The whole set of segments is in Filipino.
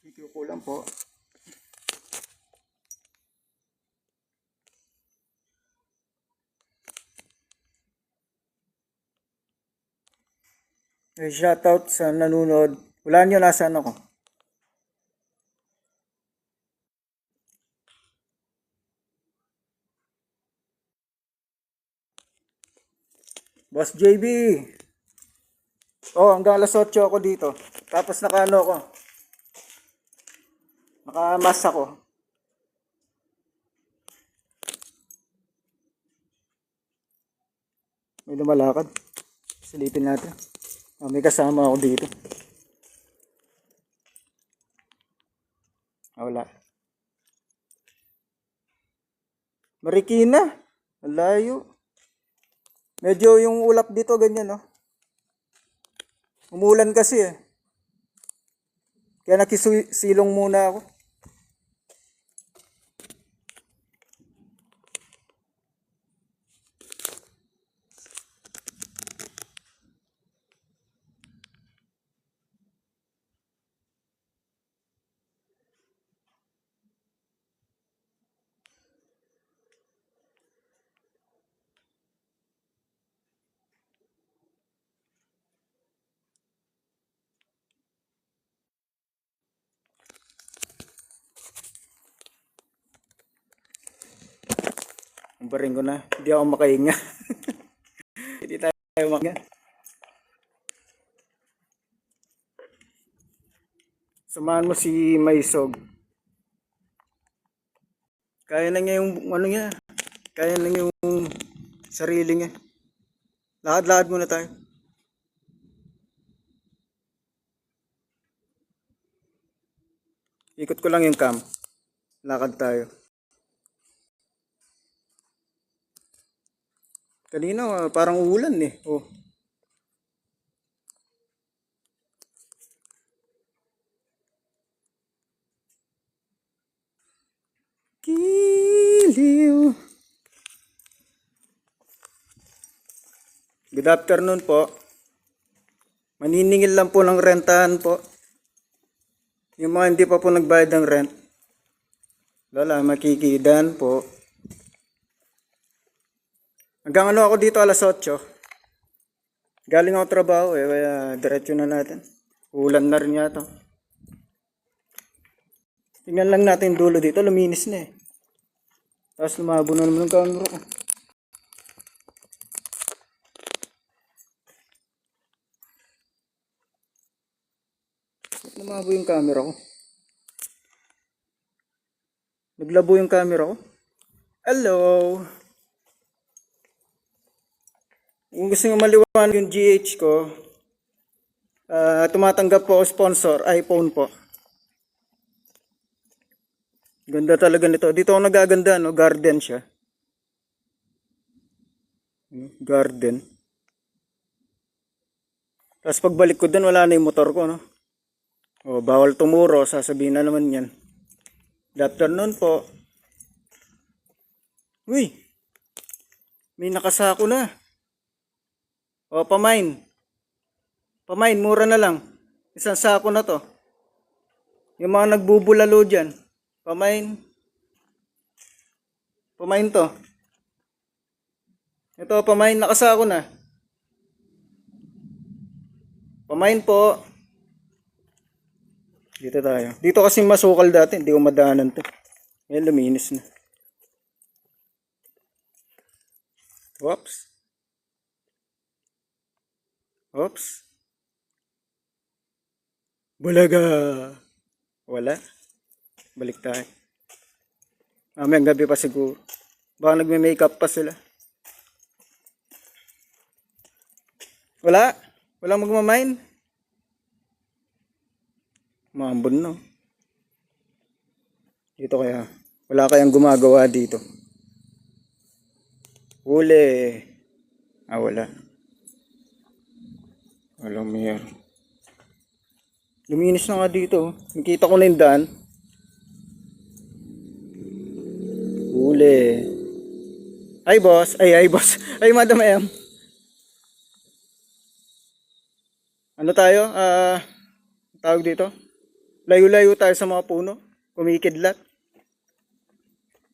Video ko lang po. Shoutout sa nanonood. Wala nyo nasaan ako. Boss JB. Oh, hanggang alas 8 ako dito. Tapos nakaano ako. Nakamas ako. May lumalakad. Silipin natin. Oh, may kasama ako dito. Wala. Marikina. Malayo. Medyo yung ulap dito ganyan, no? Umulan kasi eh. Kaya nakisilong muna ako. Baring ko na. Hindi ako makahinga. Hindi tayo makahinga. Samahan mo si Maisog. Kaya na niya yung ano niya. Kaya na yung sarili niya. Lakad-lakad muna tayo. Ikot ko lang yung cam. Lakad tayo. Kanina parang uulan eh. Oh. Giliw. Good afternoon po. Maniningil lang po ng rentahan po. Yung mga hindi pa po nagbayad ng rent. Wala, makikidan po. Hanggang ano ako dito alas 8. Galing ako trabaho eh, kaya diretso na natin. Ulan na rin yata. Tingnan lang natin dulo dito, luminis na eh. Tapos lumabo na naman ang camera ko. Lumabo yung camera ko. Naglabo yung camera ko. Hello! Kung gusto nyo maliwanag yung GH ko, tumatanggap po ako sponsor, iPhone po. Ganda talaga nito. Dito ako nagaganda, no? Garden siya. Garden. Tapos pagbalik ko dun, wala na yung motor ko, no? Oh, bawal tumuro, sasabihin na naman yan. Good afternoon po. Uy! May nakasako na. O, pamain. Pamain, mura na lang. Isang sako na to. Yung mga nagbubulalo dyan. Pamain. Pamain to. Ito, pamain. Nakasako na. Pamain po. Dito tayo. Dito kasi masukal dati. Hindi ko madaanan to. Ngayon luminis na. Whoops. Oops. Bulaga. Wala. Balik tayo. Mamayang gabi pa siguro. Baka nagme-makeup pa sila. Wala. Walang magmamain. Maambon no. Dito kaya. Wala kayang gumagawa dito. Huli. Wala. Walang mayor. Luminis na nga dito. Nakita ko na yung daan. Huli. Ay boss. Ay boss. Ay Madam M. Ano tayo? Tawag dito? Layo-layo tayo sa mga puno. Kumikidlat.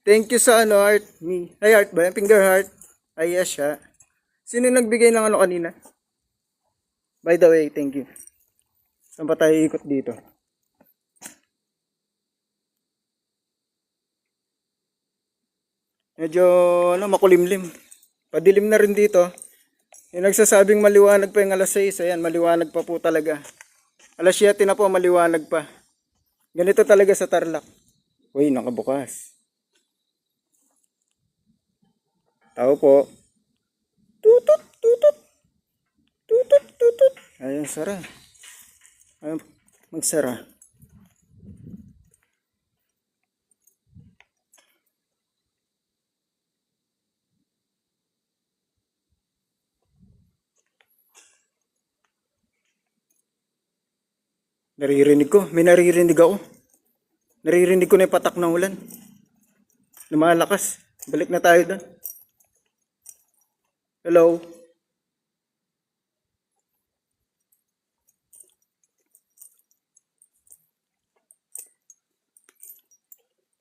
Thank you sa Art. Ay Art ba? Finger heart. Ay yes siya. Sino nagbigay ng kanina? By the way, thank you. Saan pa tayo ikot dito? Medyo makulimlim. Padilim na rin dito. Yung nagsasabing maliwanag pa yung alas 6. Ayan, maliwanag pa po talaga. Alas 7 na po, maliwanag pa. Ganito talaga sa Tarlac. Uy, nakabukas. Tao po. Tutut, tutut. Tutut, tutut. Ayun, sara. Ayun, magsara. Naririnig ko. May naririnig ako. Naririnig ko na yung patak ng ulan. Lumalakas. Balik na tayo doon. Hello?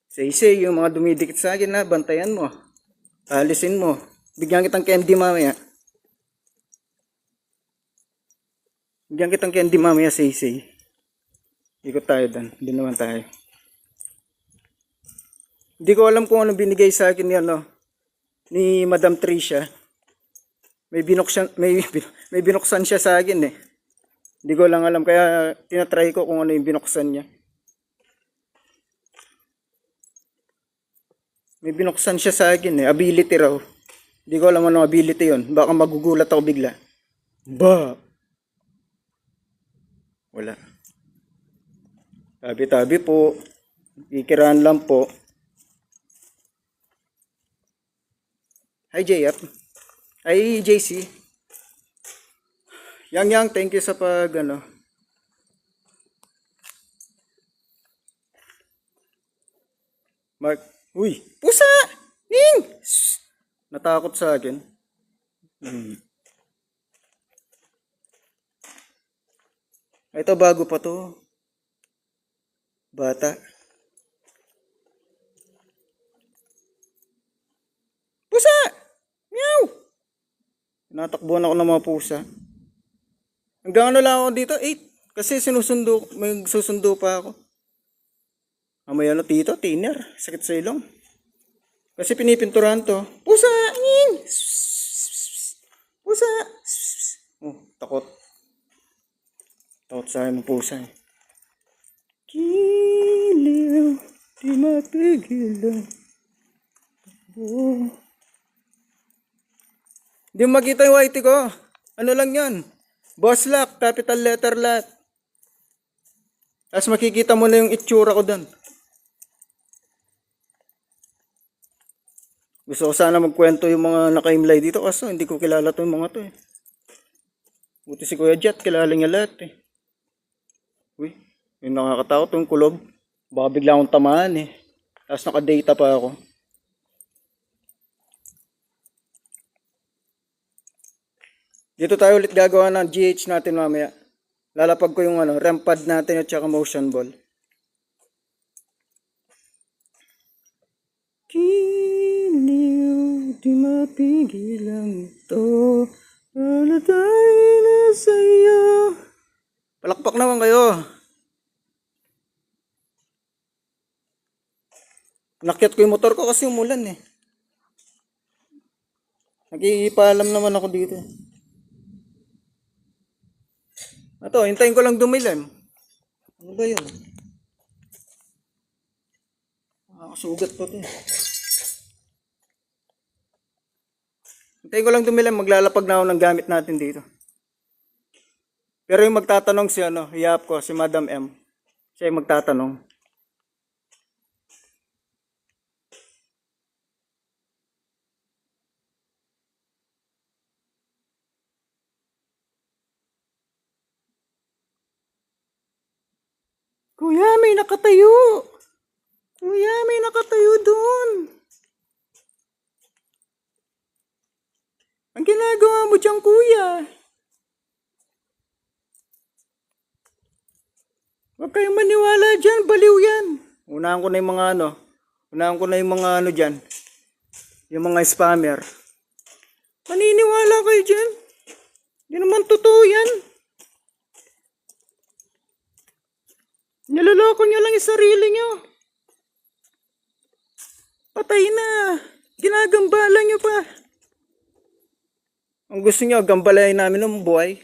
Say, yung mga dumidikit sa akin na, bantayan mo. Alisin mo. Bigyan kitang candy mamaya. Bigyan kitang candy mamaya, say. Ikot tayo doon. Hindi naman tayo. Hindi ko alam kung ano binigay sa akin ni Madam Tricia. May binuksan siya sa akin eh. Hindi ko lang alam kaya tinatry ko kung ano yung binuksan niya. May binuksan siya sa akin eh. Ability raw. Hindi ko alam ano ability yon. Baka magugulat ako bigla. Wala. Tabi-tabi po. Kikiraan lang po. Hi JF. Hi JC. Yang, thank you sa Mark. Uy, pusa! Ning! Shh! Natakot sa akin. Ito bago pa to. Bata. Pusa! Meow! Natakbuhan ako ng mga pusa. Hanggang ano lang ako dito? 8. Kasi may susundo pa ako. Amay tito, thinner. Sakit sa ilong. Kasi pinipinturahan to. Pusa! Nging! Pusa! Oh, takot. Takot sa akin ng pusa eh. Kiliw, di mapigilan. Oh. Di makita yung whitey ko. Ano lang yan? Boss lock, capital letter lot. Tapos makikita mo na yung itsura ko doon. Gusto ko sana magkwento yung mga naka-imlay dito kaso hindi ko kilala to yung mga to eh. Buti si Kuya Jet, kilala niya lahat eh. Uy, yung nakakatakot yung kulob. Baka bigla akong tamaan eh. Tapos naka-data pa ako. Dito tayo ulit gagawa ng GH natin mamaya. Lalapag ko yung REM pad natin at saka motion ball. Kiliw, di mapigilan ito. Wala tayo na sa'yo. Palakpak naman kayo. Nakyat ko yung motor ko kasi umulan eh. Nagpapaalam naman ako dito. Ito, hintayin ko lang dumilim. Ano ba yun? Nakasugat pa to. Hintayin ko lang dumilim, maglalapag na ako ng gamit natin dito. Pero yung magtatanong si hiyap ko, si Madam M. Siya yung magtatanong. Kuya, may nakatayo. Kuya, may nakatayo doon. Ang ginagawa mo dyan, kuya? Huwag kayong maniwala dyan, baliw yan. Unahan ko na yung mga dyan. Yung mga spammer. Maniniwala kayo dyan. Hindi naman totoo yan. Nilaloko nyo lang yung sarili nyo. Patay na. Ginagambala nyo pa. Ang gusto nyo, gambalayin namin ng buhay.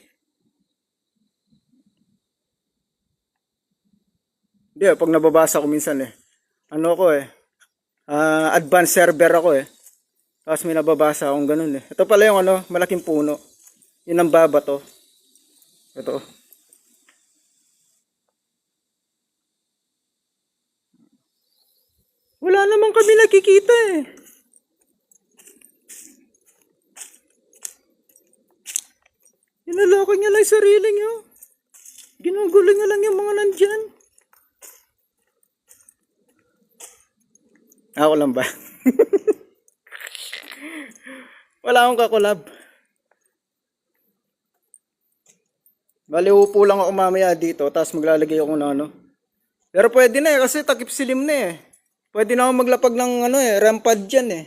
Hindi, pag nababasa ko minsan advanced server ako Tapos may nababasa akong ganun Ito pala yung malaking puno. Yun ang babato. Ito. Wala naman kami nakikita Inaloko niya lang sarili niyo. Ginugulo niya lang yung mga nandyan. Ako lang ba? Wala akong kakulab. Bali, upo lang ako mamaya dito, tapos maglalagay ako ng Pero pwede na kasi takip silim na Pwede na ako maglapag ng rampad dyan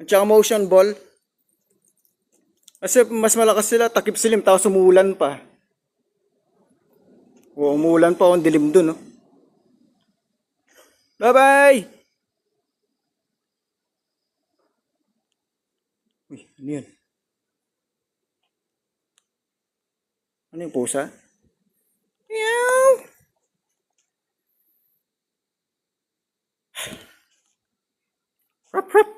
At saka motion ball. Kasi mas malakas sila, takip silim, tapos umuulan pa. Umuulan pa, ang dilim dun Bye-bye! Uy, ano yun? Ano yung pusa? Meow! Rap, rap!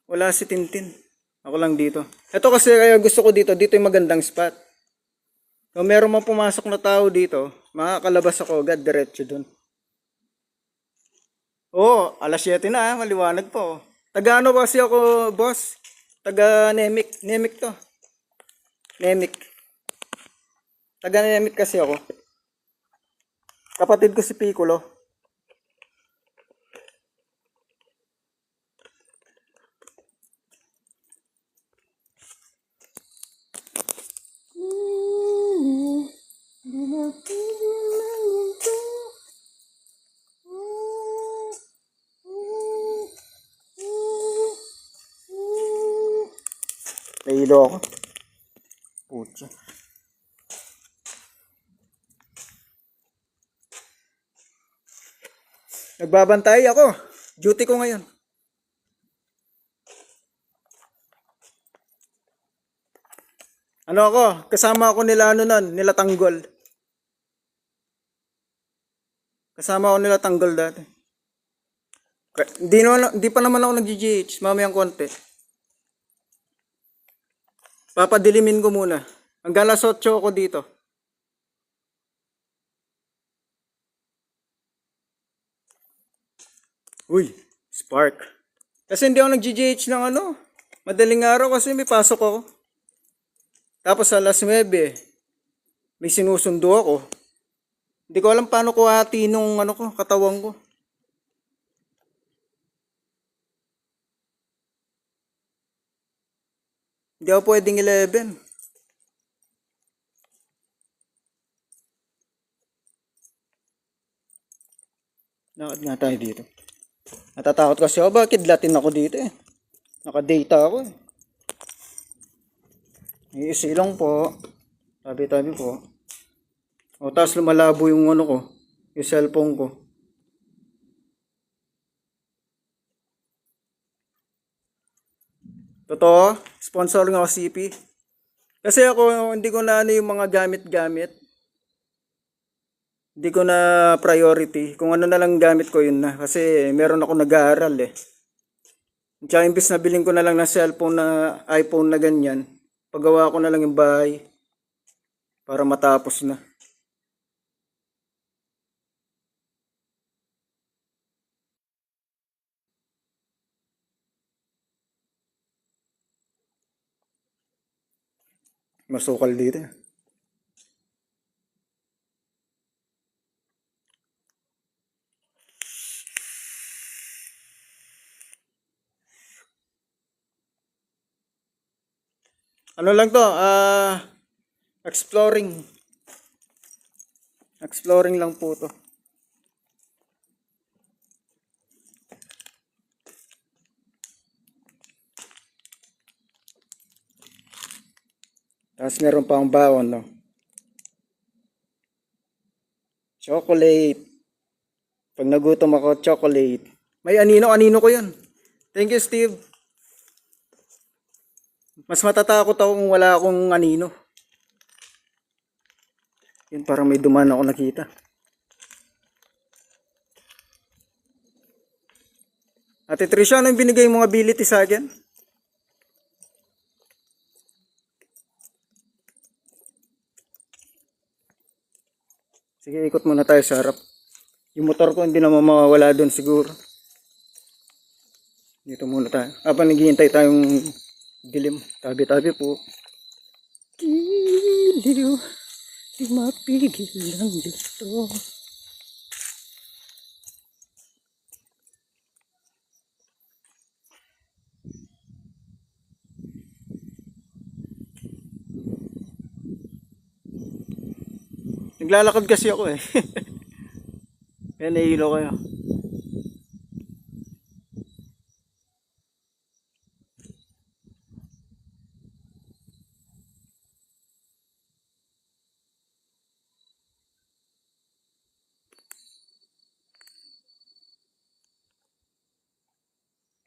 Wala si Tintin. Ako lang dito. Ito kasi kaya gusto ko dito yung magandang spot. Kung meron man pumasok na tao dito, makakalabas ako agad diretso dun. Alas 7 na maliwanag po. Taga ano kasi ako, boss? Taga Nemic. Nemic to. Nemic. Taga Nemic kasi ako. Kapatid ko si Piccolo. Nahilo ako. Putya. Nagbabantay ako. Duty ko ngayon. Ano ako? Kasama ako nila nila Tanggol. Kasama ako nila Tanggol dati. Hindi pa naman ako nag-GH. Mamayang konti. Papadilimin ko muna. Hanggang alas 8 ako dito. Uy, spark. Kasi hindi ako nag-GH ng madaling araw kasi may pasok ako. Tapos alas 9, may sinusundo ako. Hindi ko alam paano ko hati nung katawan ko. Hindi ako pwedeng 11. Lakad nga tayo dito. Natatakot kasi ako. Bakit Latin ako dito Naka-data ako Iisilong po. Tabi-tabi po. Tapos lumalabo yung ko. Yung cellphone ko. Totoo. Sponsor nga ako CP. Kasi ako hindi ko na yung mga gamit-gamit. Hindi ko na priority. Kung ano na lang gamit ko yun na. Kasi meron ako nag-aaral eh. Tsaka imbis na bilhin ko na lang ng cellphone na iPhone na ganyan, paggawa ko na lang yung bahay para matapos na. Masukal dito. Ano lang to? Exploring. Exploring lang po to. Tapos meron pa akong bawon, no? Chocolate. Pag nagutom ako, chocolate. May anino-anino ko yun. Thank you, Steve. Mas matatakot ako kung wala akong anino. Yun, parang may dumaan ako nakita. Ate Trisha, ano yung binigay mong ability sa akin? Sige, ikot muna tayo sa harap. Yung motor ko hindi na mawawala doon siguro. Dito muna tayo. Habang naghihintay tayong dilim. Tabi-tabi po. Giliw, di mapigil lang dito. Naglalakad kasi ako eh. Kaya nahihilo kayo.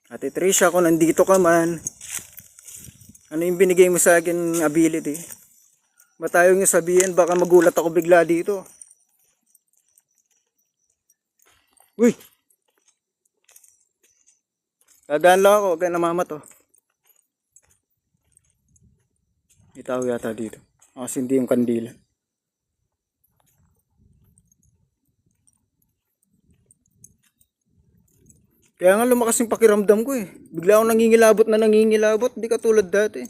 Ate Trisha, kung nandito ka man, ano yung binigay mo sa akin ability? Ba tayo yung sabihin, baka magulat ako bigla dito. Uy! Dadaan lang ako, kaya namamat oh. May tao yata dito. Kasi hindi yung kandila. Kaya nga lumakas yung pakiramdam ko eh. Bigla akong nangingilabot, hindi katulad dati.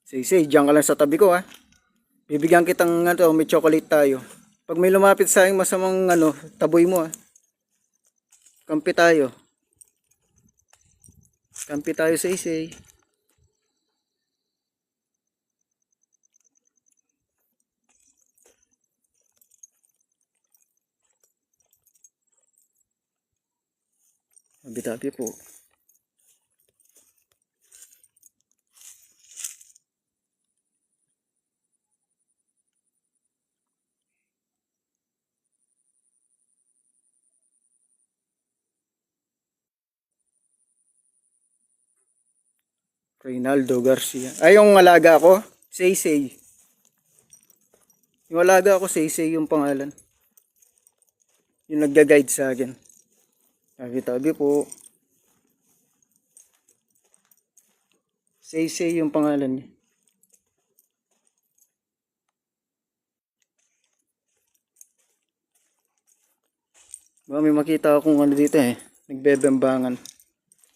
Sige, diyan ka lang sa tabi ko ha. Bibigyan kitang may chocolate tayo. Pag may lumapit sa akin masamang taboy mo ha. Kampi tayo. Kampi tayo sa isay. Tabi-tabi po. Reynaldo Garcia. Ay, yung alaga ko, Say. Yung alaga ko, Say yung pangalan. Yung nagga-guide sa akin. Tabi-tabi po. Say yung pangalan niya. Baka may makita akong dito eh. Nagbebembangan.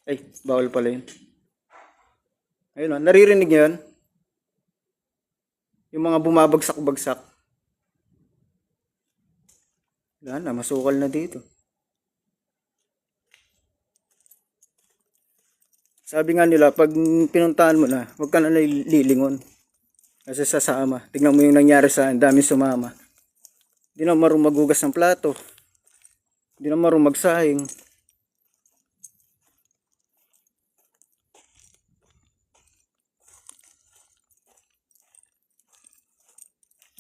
Ay, bawal pala yun. Ayun o, naririnig niyo yun? Yung mga bumabagsak-bagsak. Wala na, masukal na dito. Sabi nga nila, pag pinuntahan mo na, huwag ka na lilingon. Kasi sasama. Tignan mo yung nangyari sa dami sumama. Hindi na marunong magugas ng plato. Hindi na marunong magsahing.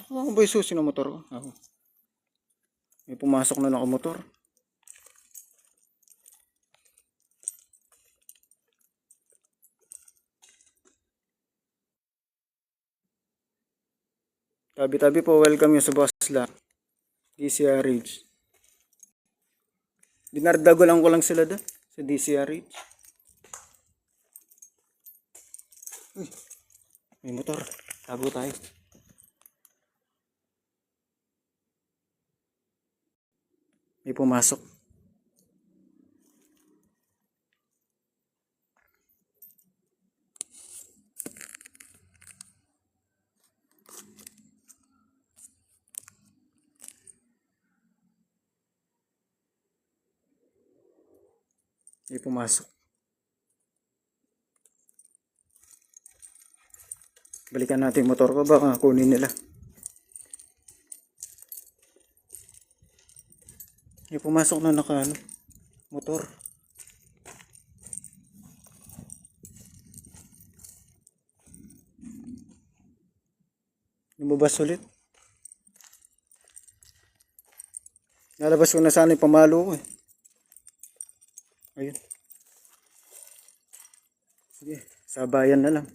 Ako ba yung susi ng motor ko? Ako. May pumasok na nakamotor. Tabi-tabi po, welcome yung sa Basla. DCRH. Dinardagulan ko lang sila doon sa DCRH. Uy, may motor. Tago tayo. May pumasok. May pumasok. Balikan natin yung motor ko, baka kunin nila. May pumasok na motor. Lumabas ulit. Nalabas ko na sana yung pamalo ko eh. Ayun. Sige, sabayan na lang.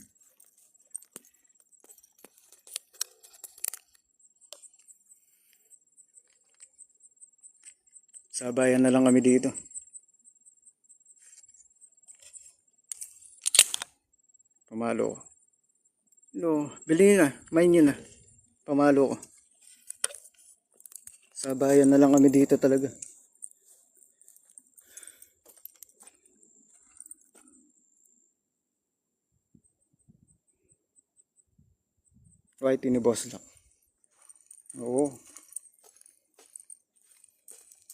Sabayan na lang kami dito. Pamalo ko. No, bilhin na. Main nyo na. Pamalo ko. Sabayan na lang kami dito talaga. White ni Boss lang. Oo.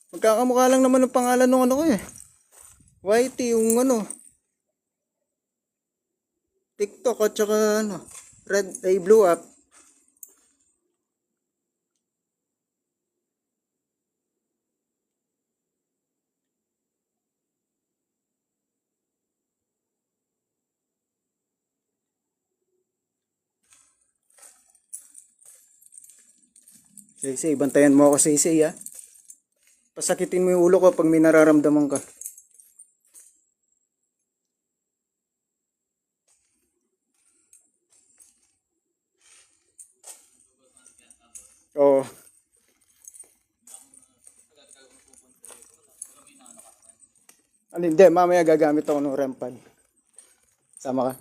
Magkakamukha lang naman ng pangalan ng ko eh. Whitey yung TikTok at saka red ay blue up. Say, bantayan mo ako say ha. Pasakitin mo yung ulo ko pag may nararamdaman ka. Oo. Ano hindi, mamaya gagamit ako ng REM pad. Sama ka?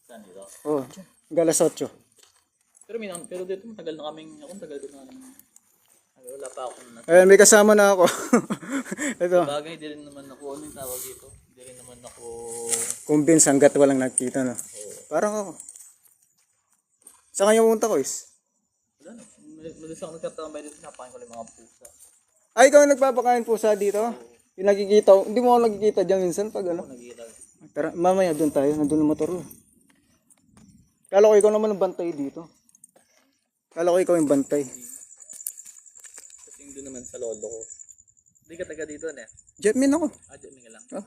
Saan dito? Oo, galas 8. Pero dito matagal na kaming, tagal ko na. Wala pa ako na. Ayan, may kasama na ako. Ito. Bagay, di rin naman ako, anong tawag dito? Di rin naman ako... Convince hanggat walang nakita na. Parang ako. Saan kanya pumunta ko is? Wala na. Malis ako nagtatambay dito, napakain ko lang mga pusa. Ay, ikaw yung nagpapakain pusa dito? Yung nakikita, hindi mo ako nakikita dyan minsan pag Ako nagkita. Pero mamaya doon tayo, nandun ang motor ko. Kala ko ikaw naman ang bantay dito. Kala ko ikaw yung bantay. Kasi yung doon naman sa lolo ko. Hindi ka taga dito na. Jetmin ako. Jetmin nga lang. Oh,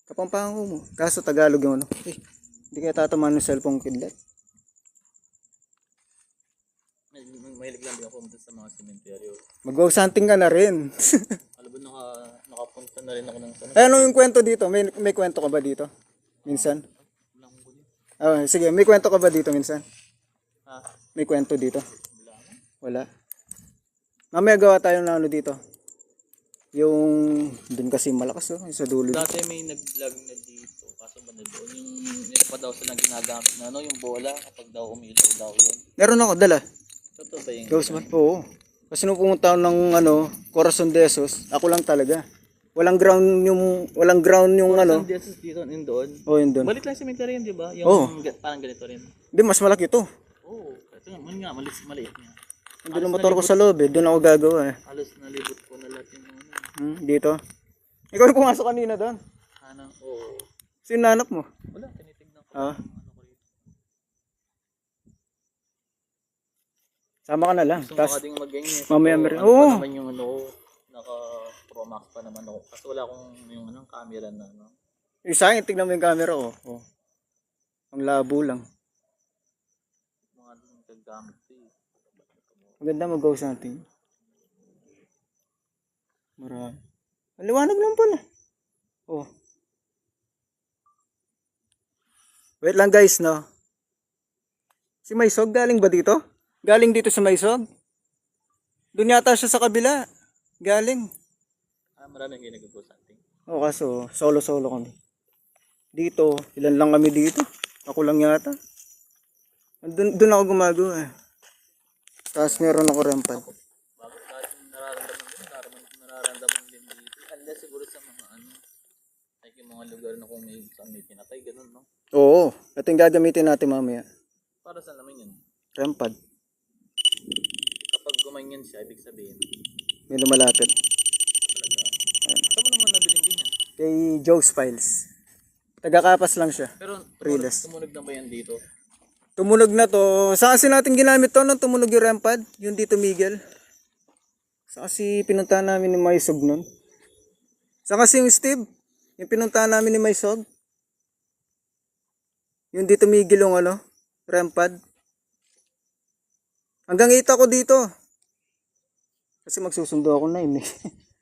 Kapampangan ko mo. Kaso Tagalog yung hindi kaya tatamaan ng cellphone kidlat. Mahilig lang din ako pumunta sa mga sementeryo. Mag-go hunting ka na rin. Alam mo, nakapunta na rin ako ng sana. Ay, ano yung kwento dito? May kwento ka ba dito? Minsan? Wala akong guli. Oh, sige, may kwento ka ba dito minsan? Ha? May kwento dito? Wala ako. Wala. Mamaya gawa tayo ng dito. Yung dun kasi malakas yung sa dulo. Dati may nag-vlog na dito. Kaso ba na doon? Yung pa daw silang ginagamit na yung bola kapag daw umilaw daw yun. Meron ako, dala. Totoo ba yung... Ghost man? Oo. Kasi nung pumunta ako ng Corazon de Jesus, ako lang talaga. Walang ground yung Saan Jesus dito, yun doon? Oh, yun doon. Balik lang cemetery yun, di ba? Yung Oo. parang ganito rin. Hindi, mas malaki to. Oo. Ito nga, maliit niya. Doon ang motor ko sa loob eh. Doon ako gagawa eh. Halos nalibot ko na lahat yung Dito. Ikaw yung pumasok kanina doon. oo. Sino nanap mo? Wala, tinitignan ko. Ah. Ano ko rito. Sama ka na lang. Gusto Tapos, mo ka ding mag-ganyan. mamaya meron. Ano Oo. pa naman yung naka Pro Max pa naman ako. Kasi wala akong yung camera na yung sa akin, tignan mo yung camera ko. Oh. Ang labo lang. mga gagamit ko eh. Maganda mag-go something. Marami. Ang liwanag lang pala. Oh. Wait lang guys, no? Si Maysog galing ba dito? Galing dito sa Maysog? Doon yata siya sa kabila. Galing. Marami kayo nag-go something. O kaso, solo-solo kami. Dito, ilan lang kami dito. Ako lang yata. Doon ako gumagawa eh. Tapos meron ako rempad. Bakit kahit yung nararamdaman din dito. Unless siguro sa mga ano, like yung mga lugar na kung may pinatay, ganun, no? Oo, ito yung gagamitin natin mamaya. Para saan naman yun? Rempad. Kapag gumanyan siya, ibig sabihin, May lumalapit. talaga. Saan mo naman nabiling din yan? Kay Joe's Files. Taga-Kapas lang siya. Pero Riles. tumunog na ba yan dito? Tumunog na to. Saan kasi natin ginamit to nung tumunog yung rempad? Yung dito Miguel. Saan kasi pinuntahan namin ni Maysog nun? Saan kasi yung Steve? Yung pinuntahan namin ni Maysog? Yung dito Miguel yung ano? Rempad. Hanggang 8 ako dito. Kasi magsusundo ako na yun eh.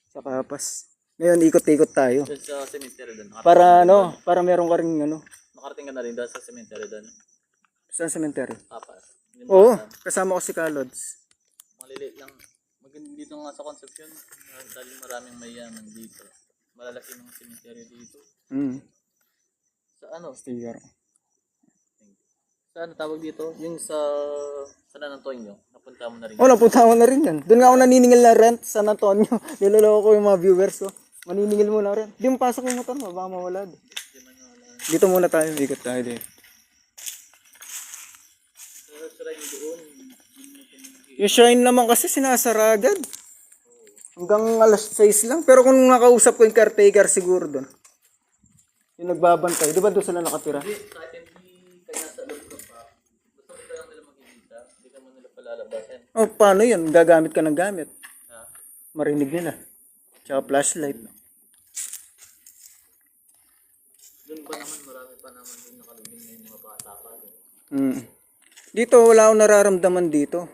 Sa Kapas. Ngayon ikot-ikot tayo. Doon sa cemetery doon. Para ano, para meron ka ring ano. Nakarating ka na rin doon sa cemetery doon. Saan cemetery? Papas. Yung Oo, bata, kasama ko si Kalods. maliliit lang. Maganda dito nga sa Concepcion. Dahil maraming mayaman dito. Malalaki ng cemetery dito. Sa ano? Sticker. Sa ano tawag dito? Yung sa San Antonio. Napunta mo na rin. Oh, napunta ko na rin yan. Doon nga ako naniningil na rent sa San Antonio. Niloloko ko yung mga viewers ko. Maniningil muna rin. Di mo pasok yung motor mo, baka mawala. Dito muna tayo, ikot tayo dito. Yung shrine naman kasi sinasara agad. Hanggang alas 6 lang. Pero kung nakausap ko yung caretaker siguro doon. Yung nagbabantay. Di ba doon sila nakatira? Kahit hindi kaya sa loob ka pa, basta hindi ka lang nila makikita, hindi ka man nila palalabasan. Oh, paano yun? Gagamit ka ng gamit. Ha? Marinig nila. Tsaka flashlight. Doon pa naman, marami pa naman din nakalubing na yung mga bata pa. Dito, wala akong nararamdaman dito.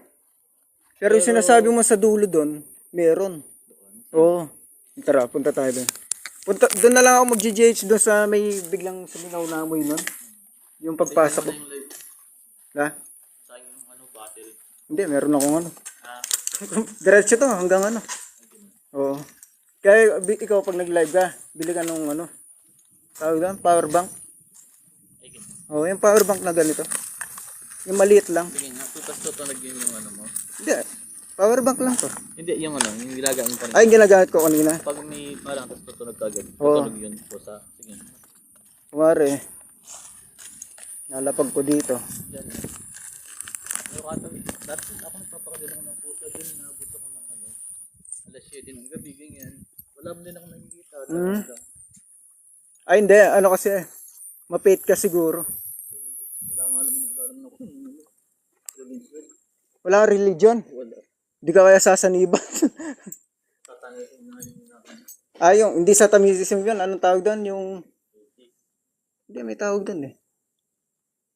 Pero yung sinasabi mo sa dulo doon, meron. Oo. Tara, punta tayo doon. Doon na lang ako mag-GH doon sa may biglang suminaw na amoy nun. Yung pagpasok ko. Yung live, Ha? sa yung ano, battery. Hindi, meron akong ano. Ha? Diretso to, hanggang ano. Oo. Kaya ikaw pag nag-live ka, bili ka nung ano. Tawag doon, power bank. Ay, ganun. Oo, yung power bank na ganito. Yung maliit lang. Sige nga, tutas tutunog yun yung ano mo. Hindi, power bank lang to. Hindi, yung ano, yung ginagamit pa rin. Ay, ginagamit ko kanina. Pag may parang tapos tutunog ka agad. Oo. Tutunog yun po sa, sige. Kumari, nalapag ko dito. Yan. Ano ka dati ako nagpapakadala ng pusa din, nabot ako ng ano. Alas 7 ng gabi, ganyan. Wala mo din ako nakikita. Ay, hindi. Ano kasi, mapait ka siguro. Wala nga alam ako. Religion. Wala kang religion. Wala. Hindi ka kaya sasaniban. Tatanayin na rin na. Yung, hindi sa tamisism yun. Anong tawag doon? Yung, hindi, may tawag doon eh.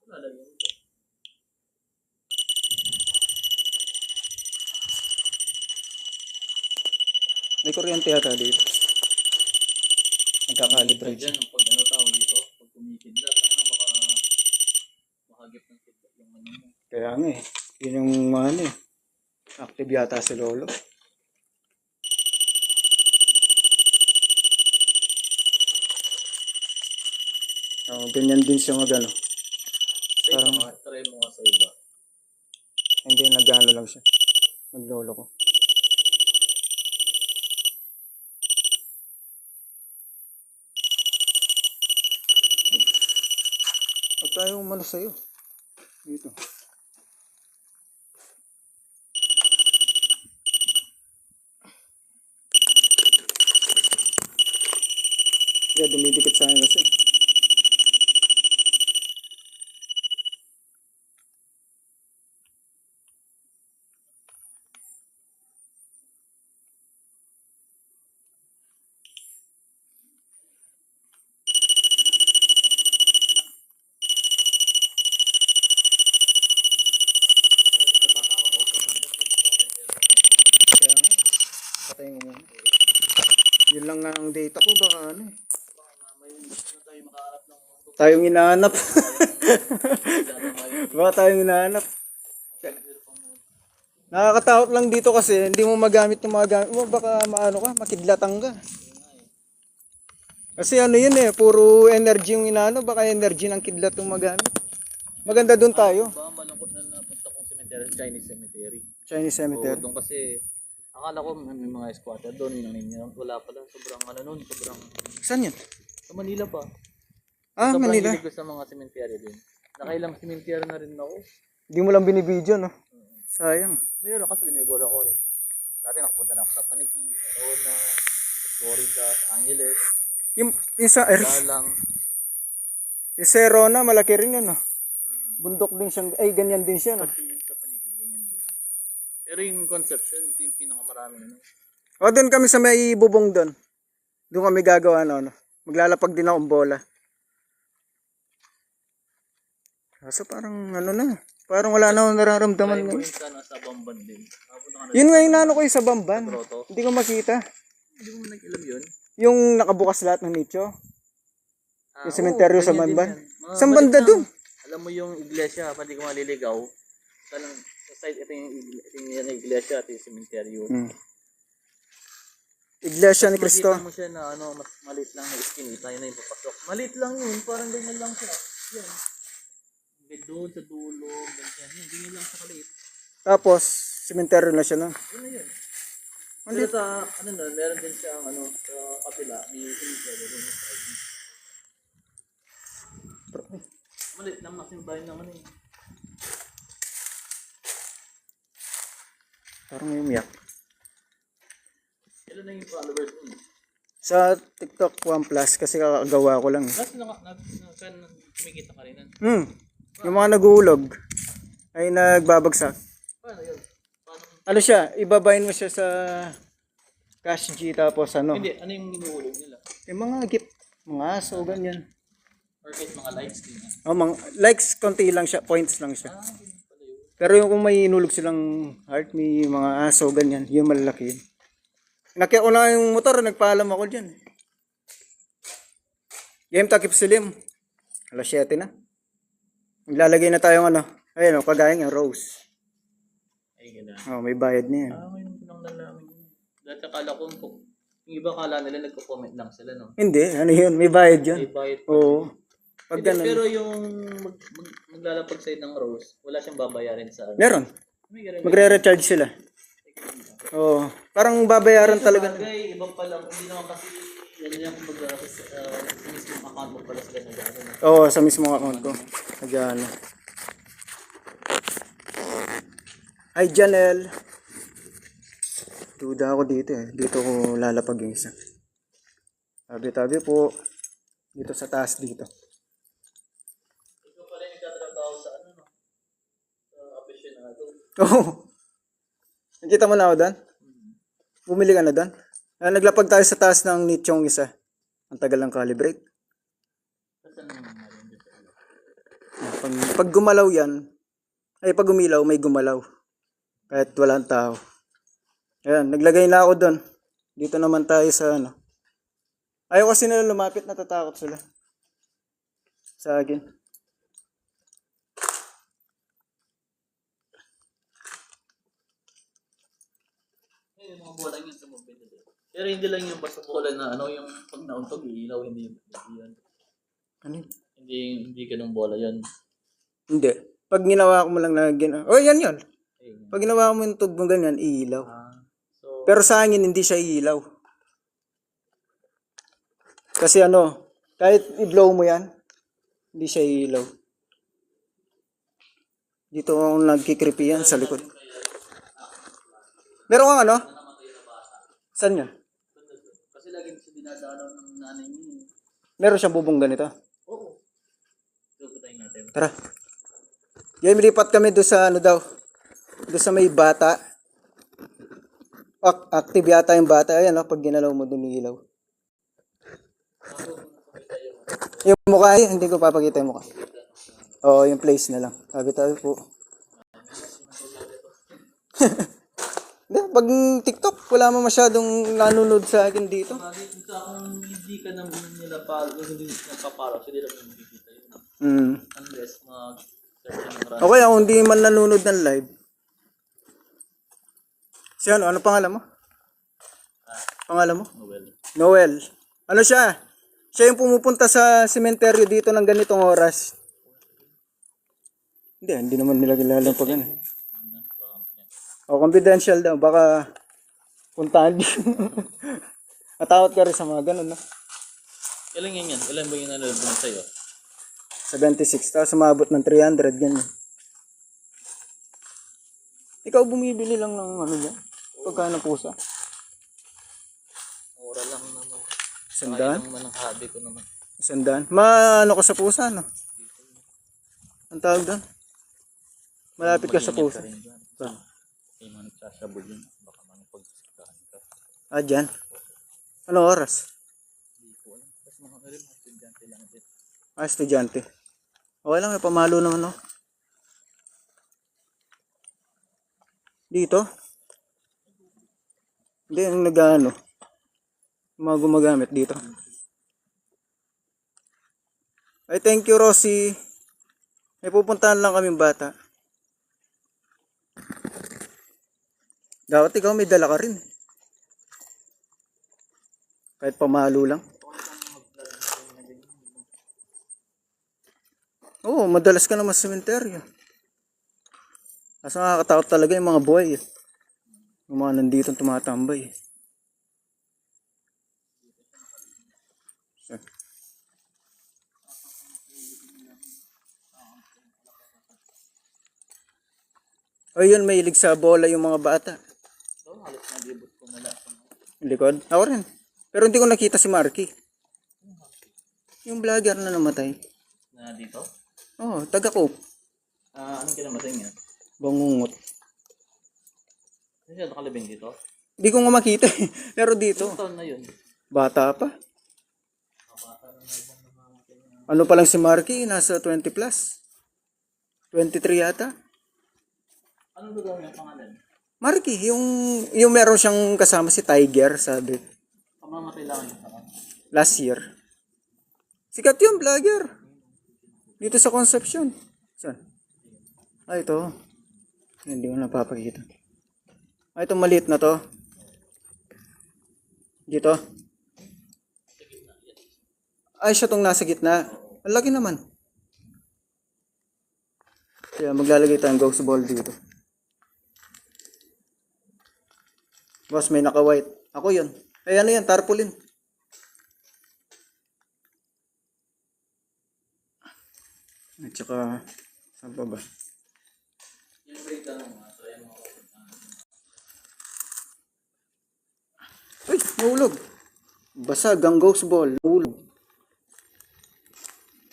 Wala lang yun. May kuryente yata dito. Nagkakalibrate siya. Diyan, pag ano tawag dito, pag kumikidlat, sana baka makagip ng kidlat yung ano mo. Kaya nga eh. Yun yung ano eh. Active yata si Lolo. Ganyan din siya mag ano. Sa iba nga, try mo nga sa iba. Hindi, nag-ano lang siya. Naglolo ko. At tayo umano sa'yo. Dito. Kaya dumidikit sa akin kasi. Yun lang nga ang data ko, baka ano eh. May na tayo makaharap ng Tayong hinahanap. dynamite. Baka tayong hinahanap. Nakakatakot lang dito kasi hindi mo magamit yung mga gamit mo, baka maano ka, makidlatang ka. Kasi ano yun eh, puro energy yung inaano, baka energy ng kidlat yung magamit. Maganda doon tayo. Ba, malungkot na napunta kong cemetery, Chinese cemetery. Chinese Oo, cemetery. doon kasi, akala ko may mga squatter doon, wala pala, sobrang ano nun, sobrang, Saan yun? sa Manila pa. Ah, Sobrang Manila. hilig ko sa mga cemetery din. Nakailang cemetery na rin ako. Hindi mo lang binibidyo, no? Sayang. Meron kasi binibura ko rin. Dati nakapunta na ako sa Paniki, Arona, Florida, Angeles, Yung sa Galang. yung Serona, malaki rin yun, no? Bundok din siyang, ay ganyan din siya, no? Pati yung sa Paniki, ganyan din. Pero yung Conception, ito yung pinakamarami na. O, doon kami sa may bubong doon. Doon kami gagawa, no? Maglalapag din akong bola. Kaso parang ano na, parang wala na akong nararamdaman Try mo ngayon. rin sana sa Bamban din. Nakapunta ka na Yun nga yung nano ko yung sa Bamban. Grotto. Hindi ko makita. Hindi mo nag-alam yun? Yung nakabukas lahat ng nicho. Yung sementeryo sa ganyan din Bamban. yan. Saan Balik banda lang. dun? Alam mo yung iglesia, pati ko maliligaw. Sa side, ito yung iglesia at yung cemetery. Iglesia ni Cristo. Makita mo siya na ano, mas maliit lang na iskinita, yun na yung papasok. Maliit lang yun, parang ganyan lang siya. Yan. Hanggang doon sa dulo, ganyan. Yan, ganyan lang siya kaliit. Tapos, sementeryo na siya, no? Yun na yun. Pero sa, ano nun, meron din siyang, ano, sa kapila, may cemetery rin sa side. Maliit lang kasi yung bahay naman eh. Parang may umiyak. Kailan na yung followers mo? Sa TikTok 1 Plus kasi kakagawa ko lang. Last saan kumikita ka rin nun? Yung mga naguhulog ay nagbabagsak. Paano yun? Paano? Ano siya, ibabayin mo siya sa Cash G tapos ano. Hindi, ano yung hinuhulog nila? Yung mga gift, mga aso, ganyan. Or kahit mga likes din. Oh, mga likes, konti lang siya, points lang siya. Ganun pala yun. Pero yung kung may inulog silang heart, may mga aso, ganyan, yung malalaki yun. Nakiya ko na yung motor, nagpaalam ako dyan. Game takip silim. Alas 7 na. Maglalagay na tayong ano. Ayun o, kagaya ng rose. Ay, gano'n. Oh, may bayad na yan. Ngayon ko lang nalaman yun. Dati akala ko, yung iba akala nila nagko-comment lang sila, no? Hindi, ano yun, may bayad yun. May bayad pa. Oo. Pag Hindi, ganun. pero yung maglalapag sa'yo ng rose, wala siyang babayarin sa ano. Meron. May ganun. Magre-recharge sila. Oo. Parang babayaran talaga. Bagay, iba pa lang. Hindi naman kasi, yan yung kumbaga, sa mismong account mo pala sila nag-ano. Oo, sa mismong account ko. Nagyano. Hi, Janelle. Duda ako dito eh. Dito ko lalapag yung isa. Tabi-tabi po. Dito sa taas dito. Ikaw pala yung nagtatrabaho sa ano, no? Sa aficionado. Oo. Nakita mo na ako doon? Bumili ka na doon? Naglapag tayo sa taas ng nichong isa. Ang tagal ng calibrate. Saan naman naman dito? Pag gumalaw yan, ay pag umilaw, may gumalaw. Kahit walang tao. Ayan, naglagay na ako doon. Dito naman tayo sa ano. Ayaw kasi nila lumapit, natatakot sila. Sa akin. Yung mga bola yun sa mobile nila. Pero hindi lang yung basta bola na ano, yung pag nauntog, ilaw, hindi yun. Ano yun? Hindi ganung bola yun. Hindi. Pag ginawa ko mo lang na oh, yan yun. Ayun. Pag ginawa ko mo yung tugmong ganyan, iilaw. So, Pero sa hangin, hindi siya iilaw. Kasi ano, kahit i-blow mo yan, hindi siya iilaw. Dito ako nagkikripi yan sa likod. Meron kang ano? Saan yun? kasi lagi siya dinadalaw ng nanay niya. Meron siyang bubong ganito. Oo. So, patayin natin. Tara. Yan, lipat kami doon sa ano daw. Doon sa may bata. Active yata yung bata. Ayan, pag ginalaw mo doon ilaw. Yung mukha, hindi ko papakita yung mukha. Oo, yung place na lang. Tabi-tabi po. pag TikTok, wala mo masyadong nanonood sa akin dito. Bagay kung hindi ka naman nila follow, hindi napapalo, sila lang yung makikita yun. Unless mag-search ng run. Okay, ako hindi man nanonood ng live. Si ano pangalan mo? Pangalan mo? Noel. Noel. Ano siya? Siya yung pumupunta sa sementeryo dito ng ganitong oras. Hindi naman nila kilala pag ano. O, confidential daw. Baka puntahan niyo. Natakot ka rin sa mga ganun, no? Ilan yan? Ilan ba yung nanonood mo sa'yo? 76. Tapos umabot ng 300. Ganyan. Ikaw bumibili lang ng ano yan? Pagkano pusa? Mura lang naman. Sandaan? Kaya naman ang hobby ko naman. Sandaan? Maano ka sa pusa, no? Ang tawag doon? Malapit ka sa pusa. May mga nagsasabog yun. Baka mga pagsasakaan ka. Dyan? Ano oras? Hindi ko alam. Tapos mga estudyante lang din. Estudyante. Okay lang, pamalo naman, no? Dito? Hindi, yung nag-ano. Mga gumagamit dito. Ay, thank you, Rosie. May pupuntahan lang kaming bata. Dapat ikaw may dala ka rin. Kahit pamalo lang. Oo, madalas ka naman sa sementeryo. Kasi nakakatakot talaga yung mga buhay. Yung mga nandito tumatambay. Ayun, may ilig sa bola yung mga bata. So, halos nalibot ko na lahat. Likod? Ako rin. Pero hindi ko nakita si Marky. Yung vlogger na namatay. Na dito? Oo, taga ko. Anong kinamatay niya? Bangungot. Ano siya nakalibing dito? Hindi ko nga makita eh. Pero dito, Ilang taon na yun? bata pa. Ano pa lang si Marky? Nasa 20 plus. 23 yata. Anong lugar niya pangalan? Marky, yung meron siyang kasama si Tiger, sabi. Pamamatay lang niya sa Last year. Sikat yun, vlogger. Dito sa Concepcion. Saan? Ito. Hindi ko napapakita. Itong maliit na to. Dito. Siya tong nasa gitna. Ang laki naman. Kaya maglalagay tayong ghost ball dito. Boss, may naka-white. Ako yun. Ay, ano yan? Tarpaulin. At saka, saan pa ba? yung breakdown mo. So, yan mo. Ay, nahulog. Basag ang ghost ball. Nahulog.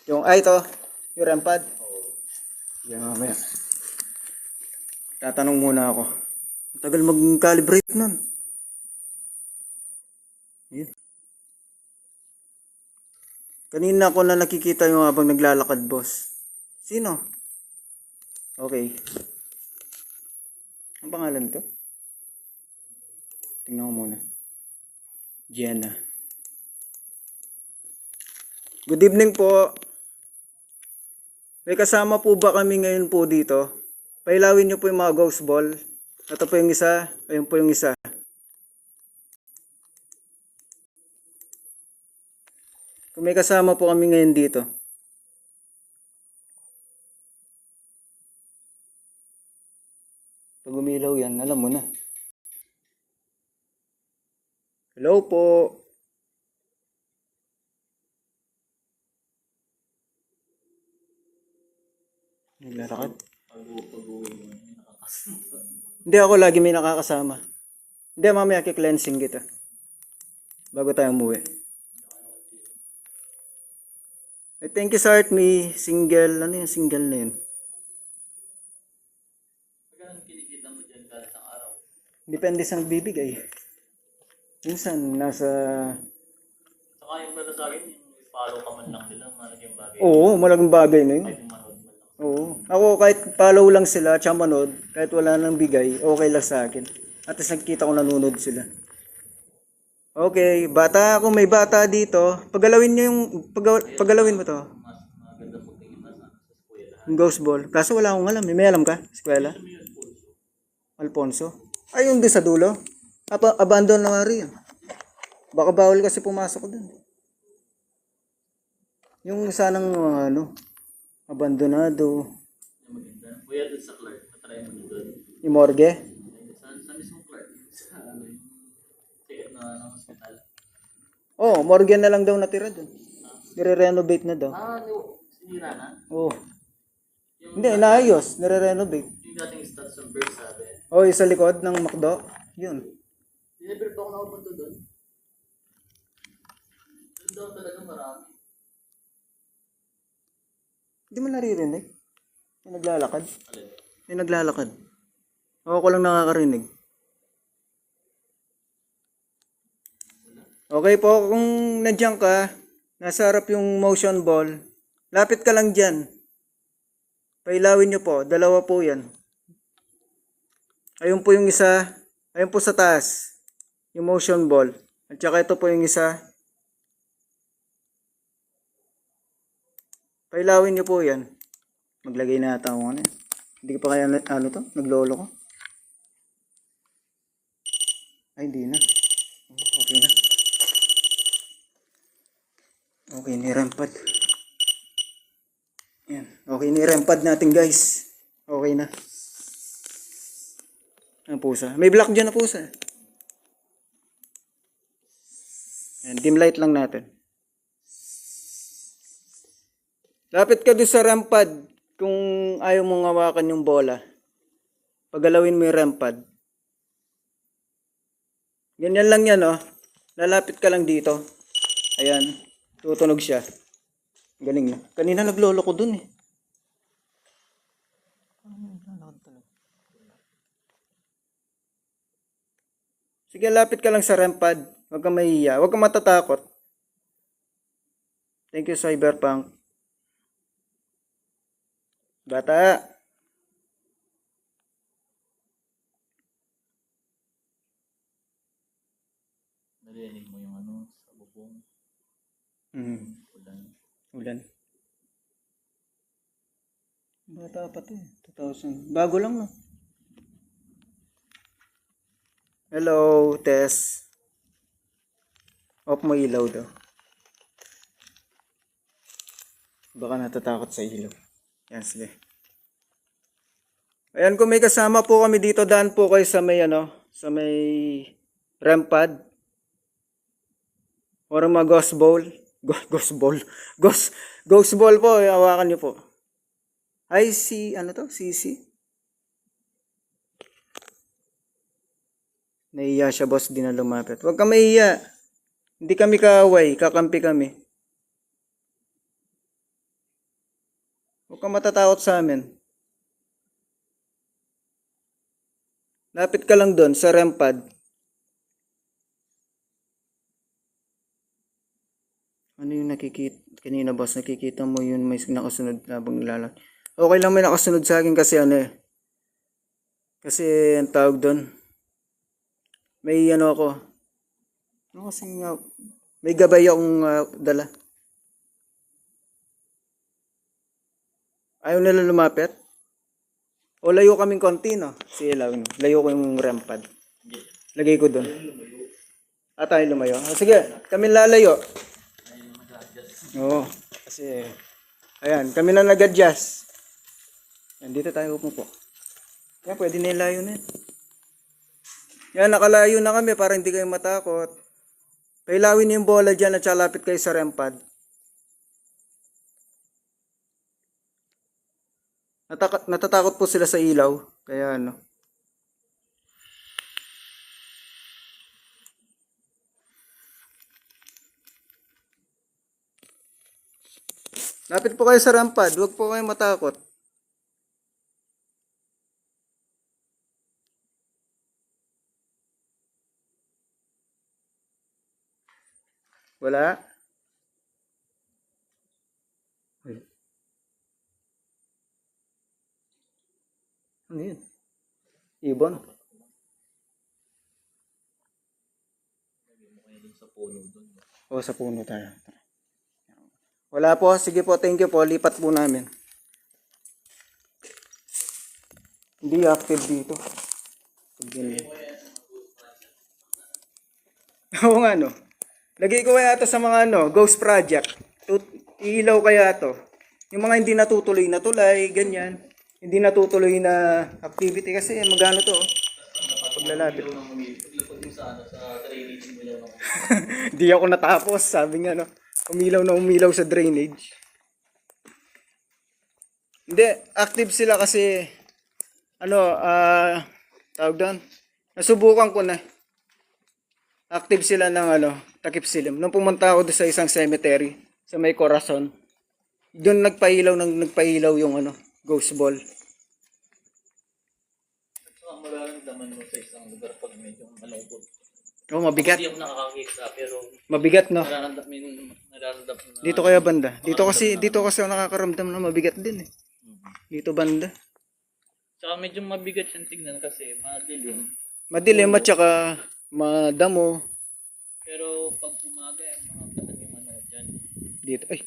Ito. Yung REM pad. Yan, mamaya. Tatanong muna ako. Ang tagal mag-calibrate nun. Yun. Kanina ako na nakikita yung habang naglalakad, boss. Sino? Okay. Ang pangalan nito? Tingnan ko muna. Jenna. Good evening po. May kasama po ba kami ngayon po dito? Pailawin nyo po yung mga ghost ball. Ito po yung isa. Ayun po yung isa. Kung may kasama po kami ngayon dito. Pag umilaw yan, alam mo na. Hello po. Naglalakad? Hindi, ako lagi may nakakasama. Hindi, mamaya ki-cleansing kita. Bago tayo umuwi. Thank you, Sart Me. Single. Ano yung single na yun? Magkano kinikita mo dyan kada isang araw? Depende sa nagbibigay. Minsan, nasa... Saka yung pala sa akin, yung follow ka man lang nila, malaking bagay. Oo, malaking bagay na yun. Kahit yung manood man lang. Oo. Ako kahit follow lang sila, tsaka manood, kahit wala nang bigay, okay lang sa akin. At least nagkita ko nanonood sila. Okay, bata, kung may bata dito, pagalawin nyo yung, pagalawin mo to. Mas maganda po tingin mas sa eskwela. Yung ghost ball. Kaso wala akong alam. May alam ka? Eskwela? Alfonso. Ay, yung di sa dulo. Abandon na nga rin. Baka bawal kasi pumasok dun. Yung sanang ano, abandonado. Yung maganda. Kuya doon sa Clark, natry mo na doon. Yung morgue. Sa mismong Clark, sa ano yung check na hospital. Oh, morgue na lang daw natira dun. Nire-renovate na daw. Sinira na? Oh. Hindi, inaayos. Nire-renovate. Yung dating stats ng bird sabi. Oh, yung sa likod ng McDo. Yun. Never pa ako nakapunta doon. Doon daw talaga marami. Hindi mo naririnig. May naglalakad. Alin? May naglalakad. Ako ko lang nakakarinig. Okay po, kung nandiyan ka, nasa harap yung motion ball, lapit ka lang dyan. Pailawin nyo po, dalawa po yan. Ayun po yung isa, ayun po sa taas, yung motion ball. At saka ito po yung isa. Pailawin nyo po yan. Maglagay na ata ako ano. Hindi ko pa kaya ano to, naglolo ko. Ay, hindi na. Okay na. Okay, nirempad. Yan. Okay, nirempad natin guys. Okay na. Ang pusa. May black dyan na pusa. Yan, dim light lang natin. Lapit ka doon sa rempad kung ayaw mong hawakan yung bola. Pagalawin mo yung rempad. Ganyan lang yan, oh. Lalapit ka lang dito. Ayan. Tutunog siya. Galing na. Kanina naglolo ko dun eh. Sige, lapit ka lang sa rempad. Huwag kang mahihiya. Huwag kang matatakot. Thank you, Cyberpunk. Bata. Narinig mo yung ano sa bubong. Ulan. Ulan. Bata pa to eh. 2000. Bago lang no. Hello, Tess. Off mo ilaw daw. Baka natatakot sa ilaw. Yan, sige. Ayan, kung may kasama po kami dito, daan po kayo sa may ano, sa may rempad. Or mga ghost ball. Ghost ball. Ghost ball po, hawakan niyo po. Ay, ano to? CC? Nahiya siya, boss, di na lumapit. Huwag ka mahiya. Hindi kami kaaway, kakampi kami. Huwag ka matatakot sa amin. Lapit ka lang doon sa rempad. Ano yung nakikita? Kanina, boss, nakikita mo yun may nakasunod habang nilalak. Okay lang may nakasunod sa akin kasi ano eh. Kasi ang tawag doon. May ano ako. Ano kasi nga, may gabay akong dala. Ayaw nila lumapit. O layo kaming konti, no? Sige lang. Layo ko yung rempad. Lagay ko doon. Tayo lumayo. O, sige, kami lalayo. Oo. Kasi, ayan, kami na nag-adjust. Yan, dito tayo upo po. Yan, pwede na yung layo na yan. Yan, nakalayo na kami para hindi kayo matakot. Pailawin niyo yung bola dyan at saka lapit kayo sa rempad. Natatakot po sila sa ilaw. Kaya ano. Lapit po kayo sa rempad. Huwag po kayo matakot. Wala? Ano yun? Ibon? kaya dun sa puno dun. O, sa puno tayo. Wala po. Sige po, thank you po. Lipat po namin. Hindi active dito. Oo nga, no. Lagay ko kaya ito sa mga ghost project. Ilaw kaya to. Yung mga hindi natutuloy na tulay, ganyan. Hindi natutuloy na activity kasi magano to. Paglalapit. Paglapag mo sa drainage mo lang. Di ako natapos, sabi nga umilaw na umilaw sa drainage. Hindi, active sila kasi tawag doon. Nasubukan ko na. Active sila ng takip silim. Nung pumunta ako doon sa isang cemetery sa may Corazon, doon nagpailaw yung ghost ball. At saka mararamdaman mo sa isang lugar pag medyo malungkot. Oh, mabigat. Hindi ako nakakakita pero Mabigat, no? nararamdaman na. Dito kaya banda. Dito kasi ako nakakaramdam na mabigat din eh. Dito banda. Saka medyo mabigat siyang tignan kasi madilim. Madilim at saka madamo. Pero pag umaga mga kasan yung dyan. Dito. Ay.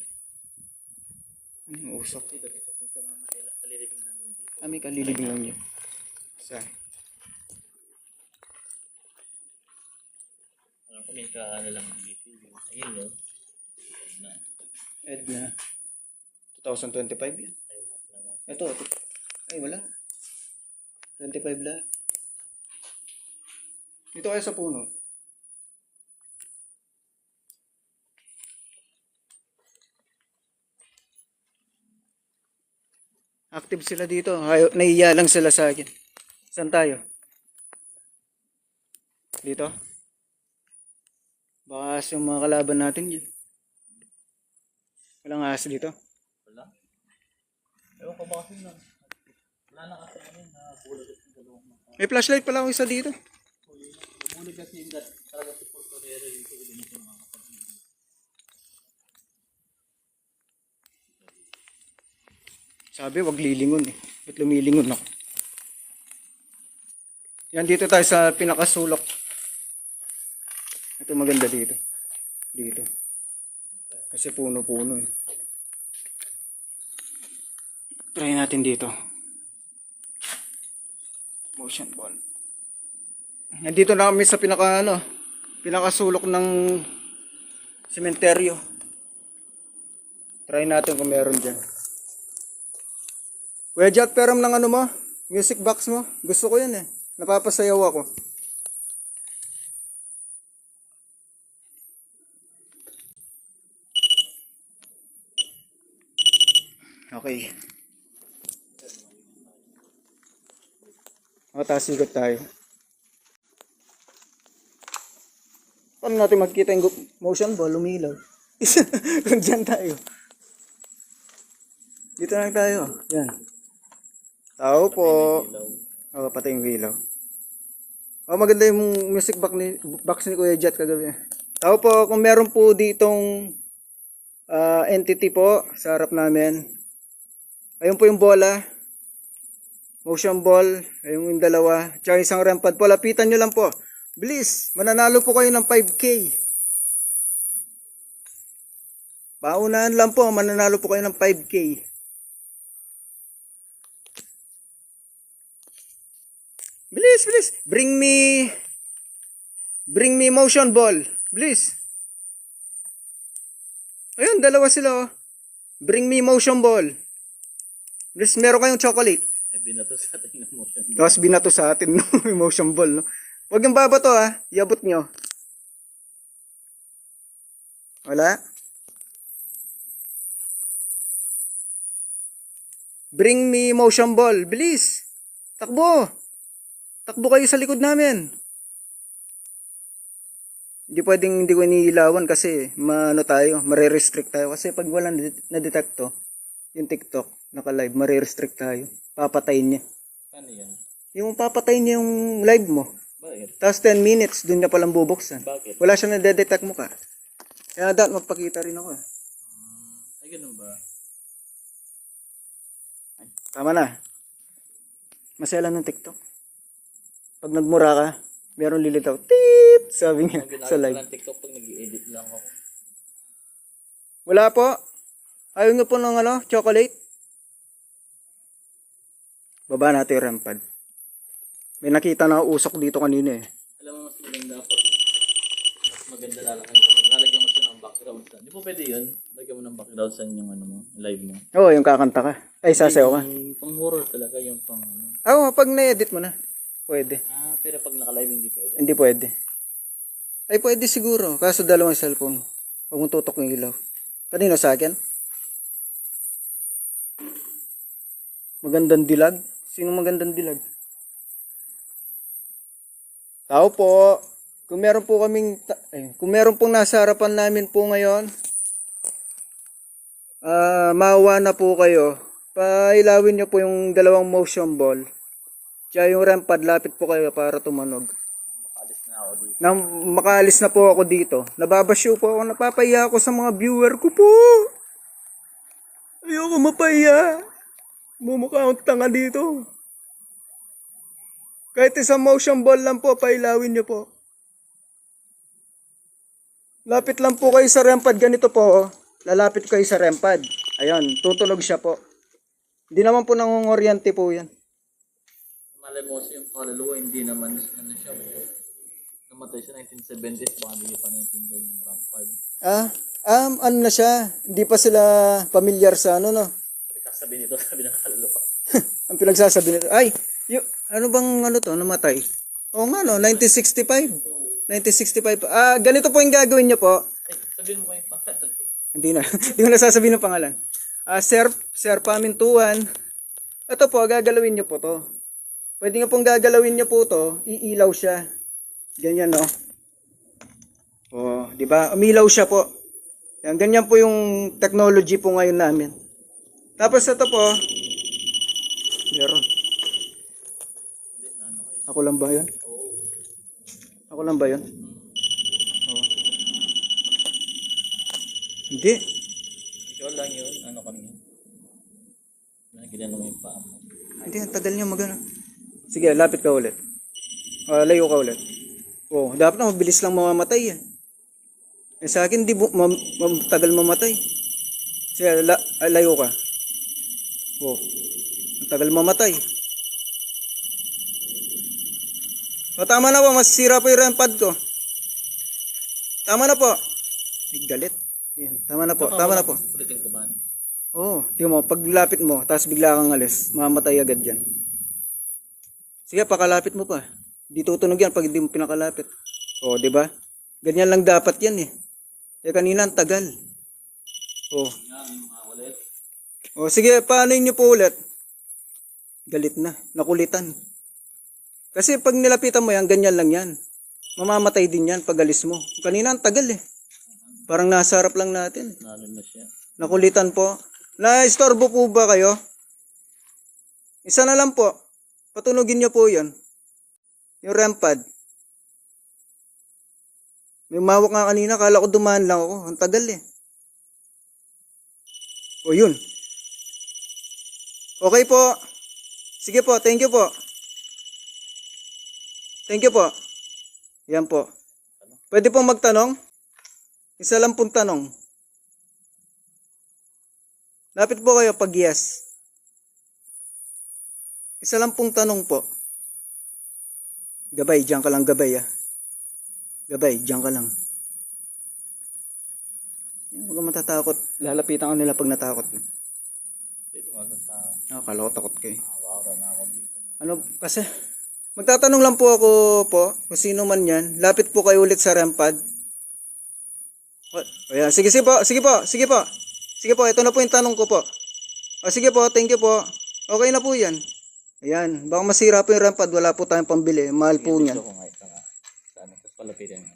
Usok. Dito kalilibing namin dito. May kalilibing lang yun. Saan? Alam ko may lang dito. Ayun no. Edna. 2025 yan. Ito. Ay, wala. 25 lang. Dito kayo sa puno. Active sila dito. Nahiya lang sila sa akin. Saan tayo? Dito? Baka yung mga kalaban natin yun. Walang ahas dito? Wala. Ewan ko ba kasi lang. Wala na kasi nabulag at yung dalawang mga. May flashlight pala ako isa dito. Nabulag kasi yung talaga si Paul Correro dito. Hindi na siya makakapag-ibig. Sabi, wag lilingon eh. Ba't lumilingon ako? Yan, dito tayo sa pinakasulok. Ito maganda dito. Dito. Kasi puno-puno eh. Try natin dito. Motion ball. Nandito na kami sa pinakasulok ng sementeryo. Try natin kung meron dyan. Kuya Jack, peram ng mo? Music box mo? Gusto ko yun eh. Napapasayaw ako. Okay. Matasigot tayo. Paano natin magkita yung motion ball? Lumilaw. Kung dyan tayo. Dito lang tayo. Yan. Tao po. Oh, pati yung ilaw. Oh, maganda yung music box ni Kuya Jet kagabi. Tao po, kung meron po ditong entity po sa harap namin. Ayun po yung bola. Motion ball. Ayun yung dalawa. Tsaka isang REM pad po. Lapitan nyo lang po. Bilis. Mananalo po kayo ng 5K. Paunahan lang po. Mananalo po kayo ng 5K. Bilis, bilis. Bring me motion ball. Bilis. Ayun, dalawa sila oh. Bring me motion ball. Bilis, meron kayong chocolate. Binato sa atin yung motion ball. Tapos binato sa atin no, yung motion ball, no? Huwag yung babato ha. Iabot nyo. Wala. Bring me motion ball. Bilis. Takbo. Takbo kayo sa likod namin. Hindi pwedeng hindi ko iniilawan kasi mare-restrict tayo. Kasi pag wala na-detect to, yung TikTok, naka-live, mare-restrict tayo. Papatayin niya. Paano yan? Yung papatayin niya yung live mo. Bakit? Tapos 10 minutes, dun niya palang bubuksan. Bakit? Wala siya na-detect mo ka. Kaya dapat magpakita rin ako eh. Ay, ganun ba? Tama na. Masela ng TikTok. Pag nagmura ka, Meron lilitaw. Tit! Sabi niya Ang ginagawa sa ko live. ng TikTok pag nag-i-edit lang ako. Wala po. Ayaw nga po ng chocolate. Baba natin yung REM pad. May nakita na usok dito kanina eh. Alam mo, mas maganda pag mas maganda lalagyan mo siya ng background sa. Di po pwede yun? Lagyan mo ng background sa yung ano mo, live mo. Oo, yung kakanta ka. Ay, sasayaw ka. Yung pang horror talaga, yung pang ano. Oo, pag na-edit mo na. Pwede. Pero pag naka-live hindi pwede. Hindi pwede. Ay, pwede siguro. Kaso dalawang cellphone. Huwag mong tutok ng ilaw. Kanino sa akin? Magandang dilag? Sino magandang dilag? Tao po. Kung meron po kaming, kung meron pong nasa harapan namin po ngayon, maawa na po kayo. Pailawin nyo po yung dalawang motion ball. Tsaka yung REM pad, lapit po kayo para tumunog. Makaalis na ako dito. Makaalis na po ako dito. Nababasyo po ako. Napapahiya ako sa mga viewer ko po. Ayoko mapahiya. Mumukha akong tanga dito. Kahit isang motion ball lang po, pailawin nyo po. Lapit lang po kayo sa REM pad. Ganito po. Lalapit kayo sa REM pad. Ayan, tutunog siya po. Hindi naman po nangungoryente po yan. Malay mo yung kaluluwa, hindi naman ano siya. Namatay siya 1970s, baka hindi pa naintindihan yung rampad. Ano na siya? Hindi pa sila pamilyar sa ano, no? Sabi nito, sabi ng kaluluwa. Ang pinagsasabi nito, ay, ano bang ano to, namatay? Oo nga, no, 1965. 1965. Ganito po yung gagawin niyo po. Sabihin mo kayo yung pangalan. Hindi na. Hindi ko na sasabihin ng pangalan. Sir Pamintuan. Ito po, gagalawin niyo po to. Pwede nga pong gagalawin niyo po to, iilaw siya. Ganyan, no? Oh, di ba? Umilaw siya po. Yan, ganyan po yung technology po ngayon namin. Tapos ito po, meron. Ako lang ba yun? Ako lang ba yun? Oo. Hindi. Ikaw lang yun, ano kanina. Ginano mo yung paa mo. Hindi, ang tagal niya magana. Sige, lapit ka ulit. Layo ka ulit. Oh, dapat na mabilis lang mamamatay yan. Sa akin, di tagal mamatay. Sige, layo ka. Oh, ang tagal mamatay. Tama na po, masisira po yung REM pad ko. Tama na po. Galit. Yan, tama na po, tama na po. Ulitin ko ba? Oo, tingnan mo, pag lapit mo, tapos bigla kang alis, mamatay agad yan. Sige, pakalapit mo pa. Di tutunog yan pag hindi mo pinakalapit. Oo, di ba? Ganyan lang dapat yan eh. Kanina ang tagal. Oo. Sige, paano nyo po ulit? Galit na, nakulitan. Kasi pag nilapitan mo yan, ganyan lang yan. Mamamatay din yan pag alis mo. Kanina ang tagal eh. Parang nasa harap lang natin. Nalo na siya. Nakulitan po. Na-istorbo po ba kayo? Isa na lang po. Patunugin nyo po yun. Yung REM pad. May mawak nga kanina. Kala ko dumaan lang ako. Ang tagal eh. O yun. Okay po. Sige po. Thank you po. Thank you po. Yan po. Pwede pong magtanong? Isa lang pong tanong. Lapit po kayo pag yes. Isa lang pong tanong po. Gabay, diyan ka lang gabay ah. Gabay, diyan ka lang. Huwag kang matatakot. Lalapitan ka nila pag natakot. Dito nga sa tao. Kala ko takot kayo. Awa na ako dito. Ano, kasi, magtatanong lang po ako po, kung sino man yan. Lapit po kayo ulit sa REM pad. Ayan, sige po, sige po, sige po. Sige po, ito na po yung tanong ko po. Sige po, thank you po. Okay na po yan. Ayan, baka masira po yung REM pad, wala po tayong pambili. Mahal po niyan. Gusto ko nga ito nga. Sana, tapos palapitin mo.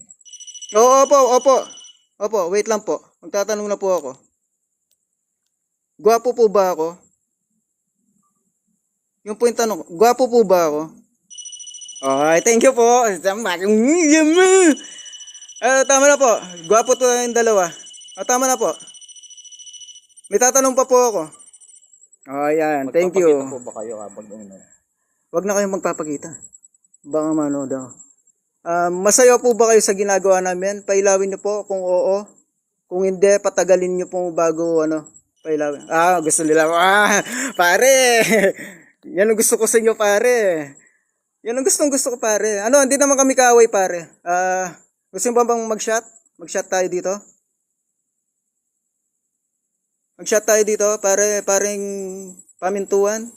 Opo, wait lang po. Magtatanong na po ako. Gwapo po ba ako? Yung po yung tanong, gwapo po ba ako? Okay, thank you po. Tama na po. Gwapo to yung dalawa. Tama na po. May tatanong pa po ako. Ayan, thank you. Magpapakita po ba kayo habang uminom? Wag na kayong magpapakita. Baka manood ako. Masaya po ba kayo sa ginagawa namin? Pailawin niyo po kung oo. Kung hindi, patagalin niyo po bago pailawin. Gusto nila. Pare! Yan ang gusto ko sa inyo, pare. Yan ang gusto ko, pare. Hindi naman kami kaaway, pare. Gusto mo bang mag-shot? Mag-shot tayo dito? Mag-shot tayo dito, pare, pareng pamintuan.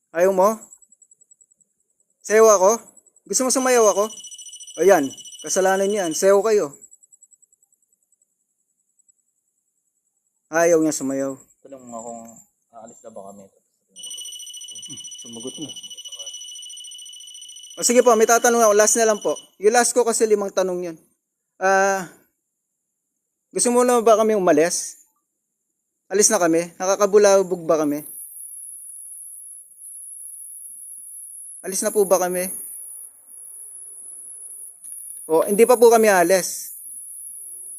Ayaw mo? Sayaw ako? Gusto mo sumayaw ako? O yan, kasalanan yan. Sayaw kayo. Ayaw niya sumayaw. Tanong mo kung aalis na ba kami. Sumagot na. O sige po, may tatanong ako. Last na lang po. Yung last ko kasi 5 tanong yun. Gusto mo na ba kami umalis? Alis na kami? Nakakabulabog ba kami? Alis na po ba kami? O, hindi pa po kami alis.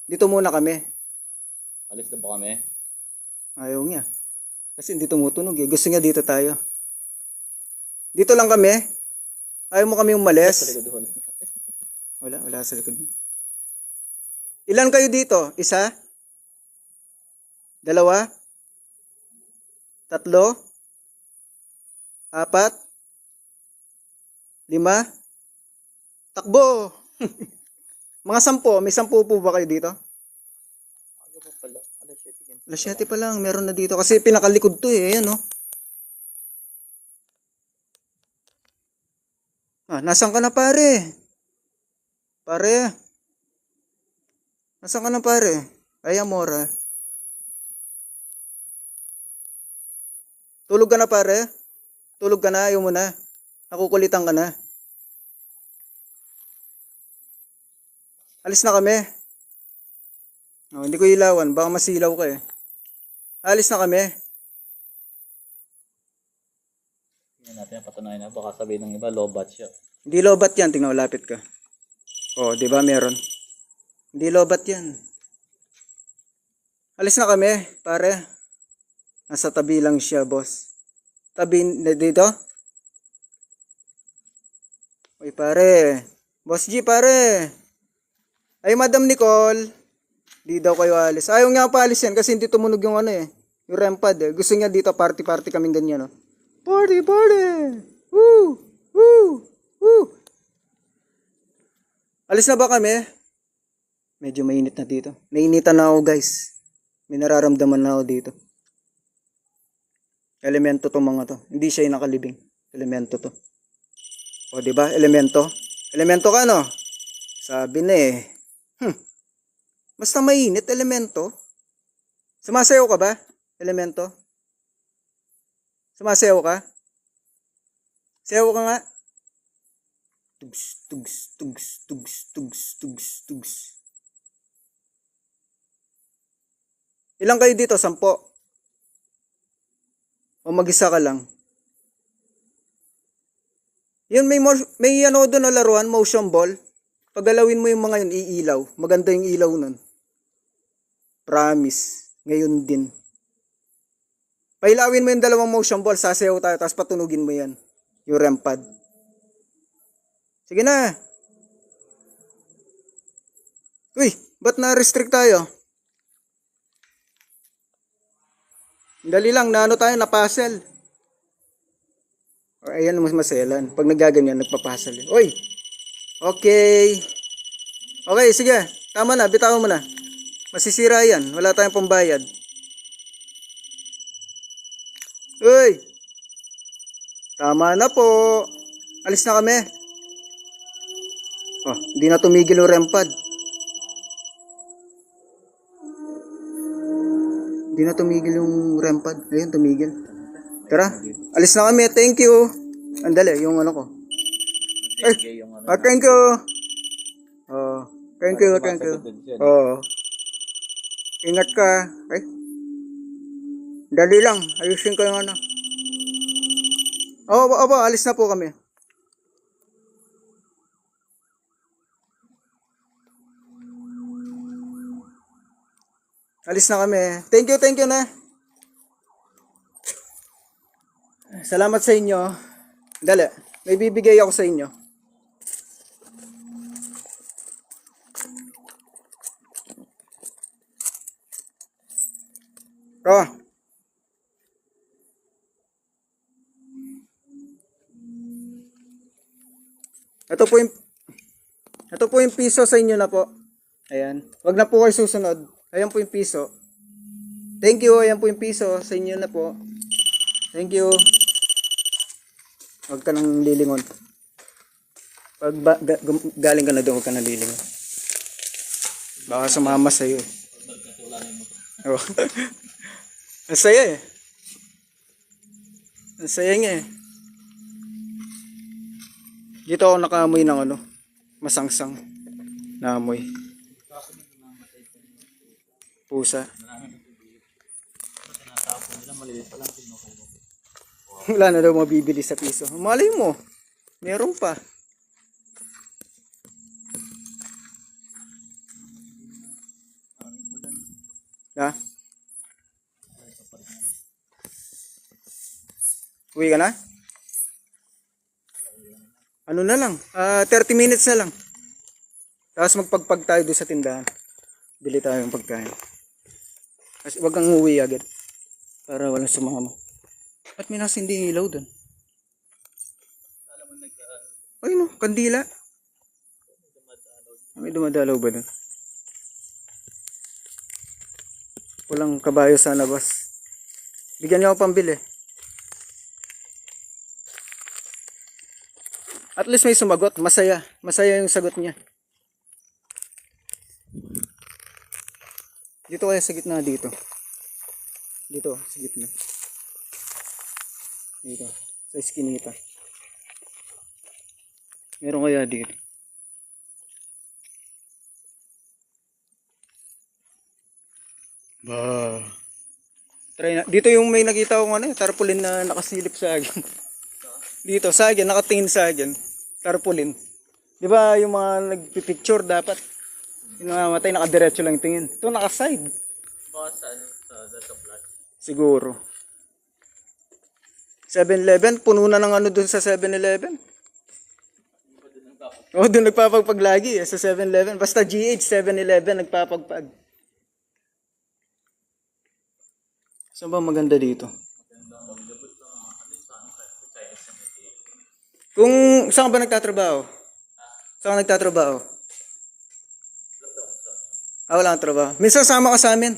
Dito muna kami. Alis na ba kami? Ayaw niya. Kasi hindi tumutunog eh. Gusto niya dito tayo. Dito lang kami. Ayaw mo kami Sa umalis. likod. Wala sa likod. Ilan kayo dito? 1? 2? 3? 4? 5? Takbo! Mga 10. May 10 po ba kayo dito? Ano ba pala? Alas 7 pa lang. Meron na dito. Kasi pinakalikod to eh. Ayan oh. Nasaan ka na pare? Pare? Nasaan ka na pare? Ay, Amora. Tulog ka na pare? Tulog ka na? Ayaw mo na? Nakukulitan ka na? Alis na kami. Hindi ko ilawan. Baka masilaw ka eh. Alis na kami. Tingnan natin, patunayan na. Baka sabihin ng iba, low batch siya. Hindi lobat yan. Tingnan, lapit ka. Di ba meron? Hindi lobat yan. Alis na kami, pare. Nasa tabi lang siya, boss. Tabi dito? Uy, pare. Boss G, pare. Ay, Madam Nicole. Di daw kayo alis. Ayaw nga pa alis yan kasi hindi tumunog yung yung REM pad eh. Gusto niya dito party-party kaming ganyan, no? Party! Woo! Woo! Woo! Alis na ba kami? Medyo mainit na dito. Nainitan na ako, guys. May nararamdaman na ako dito. Elemento to mga to. Hindi siya yung nakalibing. Elemento to. O, diba? Elemento. Elemento ka, no? Sabi na eh. Basta mainit, elemento. Sumasayaw ka ba? Elemento? Sumasayaw ka? Sayaw ka nga. Tugs, tugs, tugs, tugs, tugs, tugs, tugs. Ilang kayo dito? 10? O mag-isa ka lang? Yun, may doon na laruan, motion ball. Paggalawin mo yung mga yun, iilaw. Maganda yung ilaw nun. Promise. Ngayon din. Pailawin mo yung 2 motion ball, sasayaw tayo, tapos patunugin mo yan. Yung REM pad. Sige na. Uy, ba't na-restrict tayo? Dali lang, tayo, na-puzzle. O, ayan, mas maselan. Pag nagaganyan, nagpa-puzzle. Uy! Okay. Okay, sige. Tama na, bitawan mo na. Masisira yan. Wala tayong pambayad. Uy! Tama na po. Alis na kami. Hindi na tumigil yung REM pad. Hindi na tumigil yung REM pad. Ayun, tumigil. Tara, alis na kami. Thank you. Andali, yung ko. Thank you yung Thank you. Thank you. Ingat ka. Ay. Dali lang. Ayusin ko yung alis na po kami. Alis na kami. Thank you na. Salamat sa inyo. Dali. May bibigay ako sa inyo. Oh. Ito po yung piso sa inyo na po. Ayan. Wag na po kayo susunod. Ayan po yung piso. Thank you. Ayan po yung piso sa inyo na po. Thank you. Wag ka nang lilingon. Pag galing ka na doon, wag ka nang lilingon. Baka sumama sa'yo. Oh. Ang saya eh. Ang saya niya eh. Dito ako nakaamoy ng ano, masangsang na amoy. Pusa. Wala na daw mabibili sa piso. Malay mo, meron pa. Ha? Uwi ka na? Ano na lang? 30 minutes na lang. Tapos magpagpag tayo doon sa tindahan. Bili tayo ng pagkain. Kasi wag kang uwi agad. Para walang sumama. At may nasa hindi ilaw doon. Ay no, kandila. May dumadalaw ba doon? Walang kabayo sa labas. Bigyan niyo ako pambili. At least may sumagot. Masaya. Masaya yung sagot niya. Dito kaya sa gitna dito. Dito, sa gitna. Dito. Sa iskinita. Meron kaya dito. Ba. Try na. Dito yung may nakita kong ano, tarpaulin na nakasilip sa akin. Dito, sa akin, nakatingin sa akin. Tarpaulin. Di ba yung mga nagpipicture dapat? Yung namatay, nakadiretso lang tingin. Ito, nakaside. Baka sa ano, sa flash. Siguro. 7-Eleven, puno na ng ano dun sa 7-Eleven. Oh, dun nagpapagpag lagi eh, sa 7-Eleven. Basta GH, 7-Eleven, nagpapagpag. Saan ba maganda dito? Kung saan ka ba nagtatrabaho? Saan ka nagtatrabaho? Wala kang trabaho. Minsan sama ka sa amin.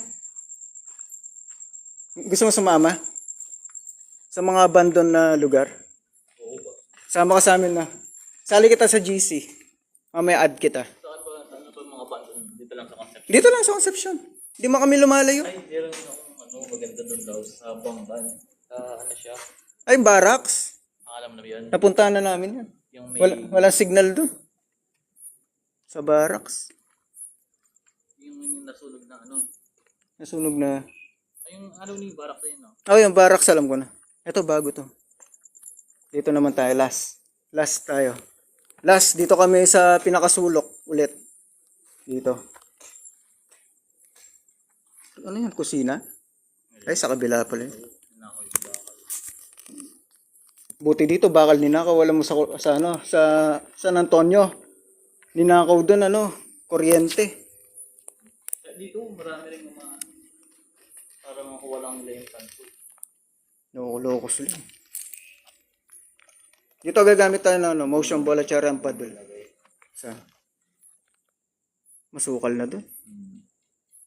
Gusto mo sumama? Sa mga abandon na lugar? Sama ka sa amin na. Sali kita sa GC. Mamaya add kita. Saan ba mga banda? Dito lang sa concept. Dito lang sa Concepcion. Hindi mo kami lumalayo. Ay, meron akong maganda doon daw sa Bamban. Ano siya? Ay, barracks. Alam mo na yun? Napuntahan na namin yan. Yung may... Walang signal doon. Sa barracks. Yung nasunog na ano. Nasunog na. Ay, yung ano ni Barak na yun, no? Oh, yung barracks alam ko na. Ito, bago to. Dito naman tayo, last. Last tayo. Last, dito kami sa pinakasulok ulit. Dito. Ano yan, kusina? Ay, sa kabila pala yun. Buti dito, bakal ninakaw. Wala mo sa ano, sa San Antonio. Ninakaw doon, ano, kuryente. Dito, marami rin mga para makuha lang nila yung kanto. Loko-loko sila. Dito gagamit tayo ng ano, motion ball at saka ramp paddle. Sa masukal na doon.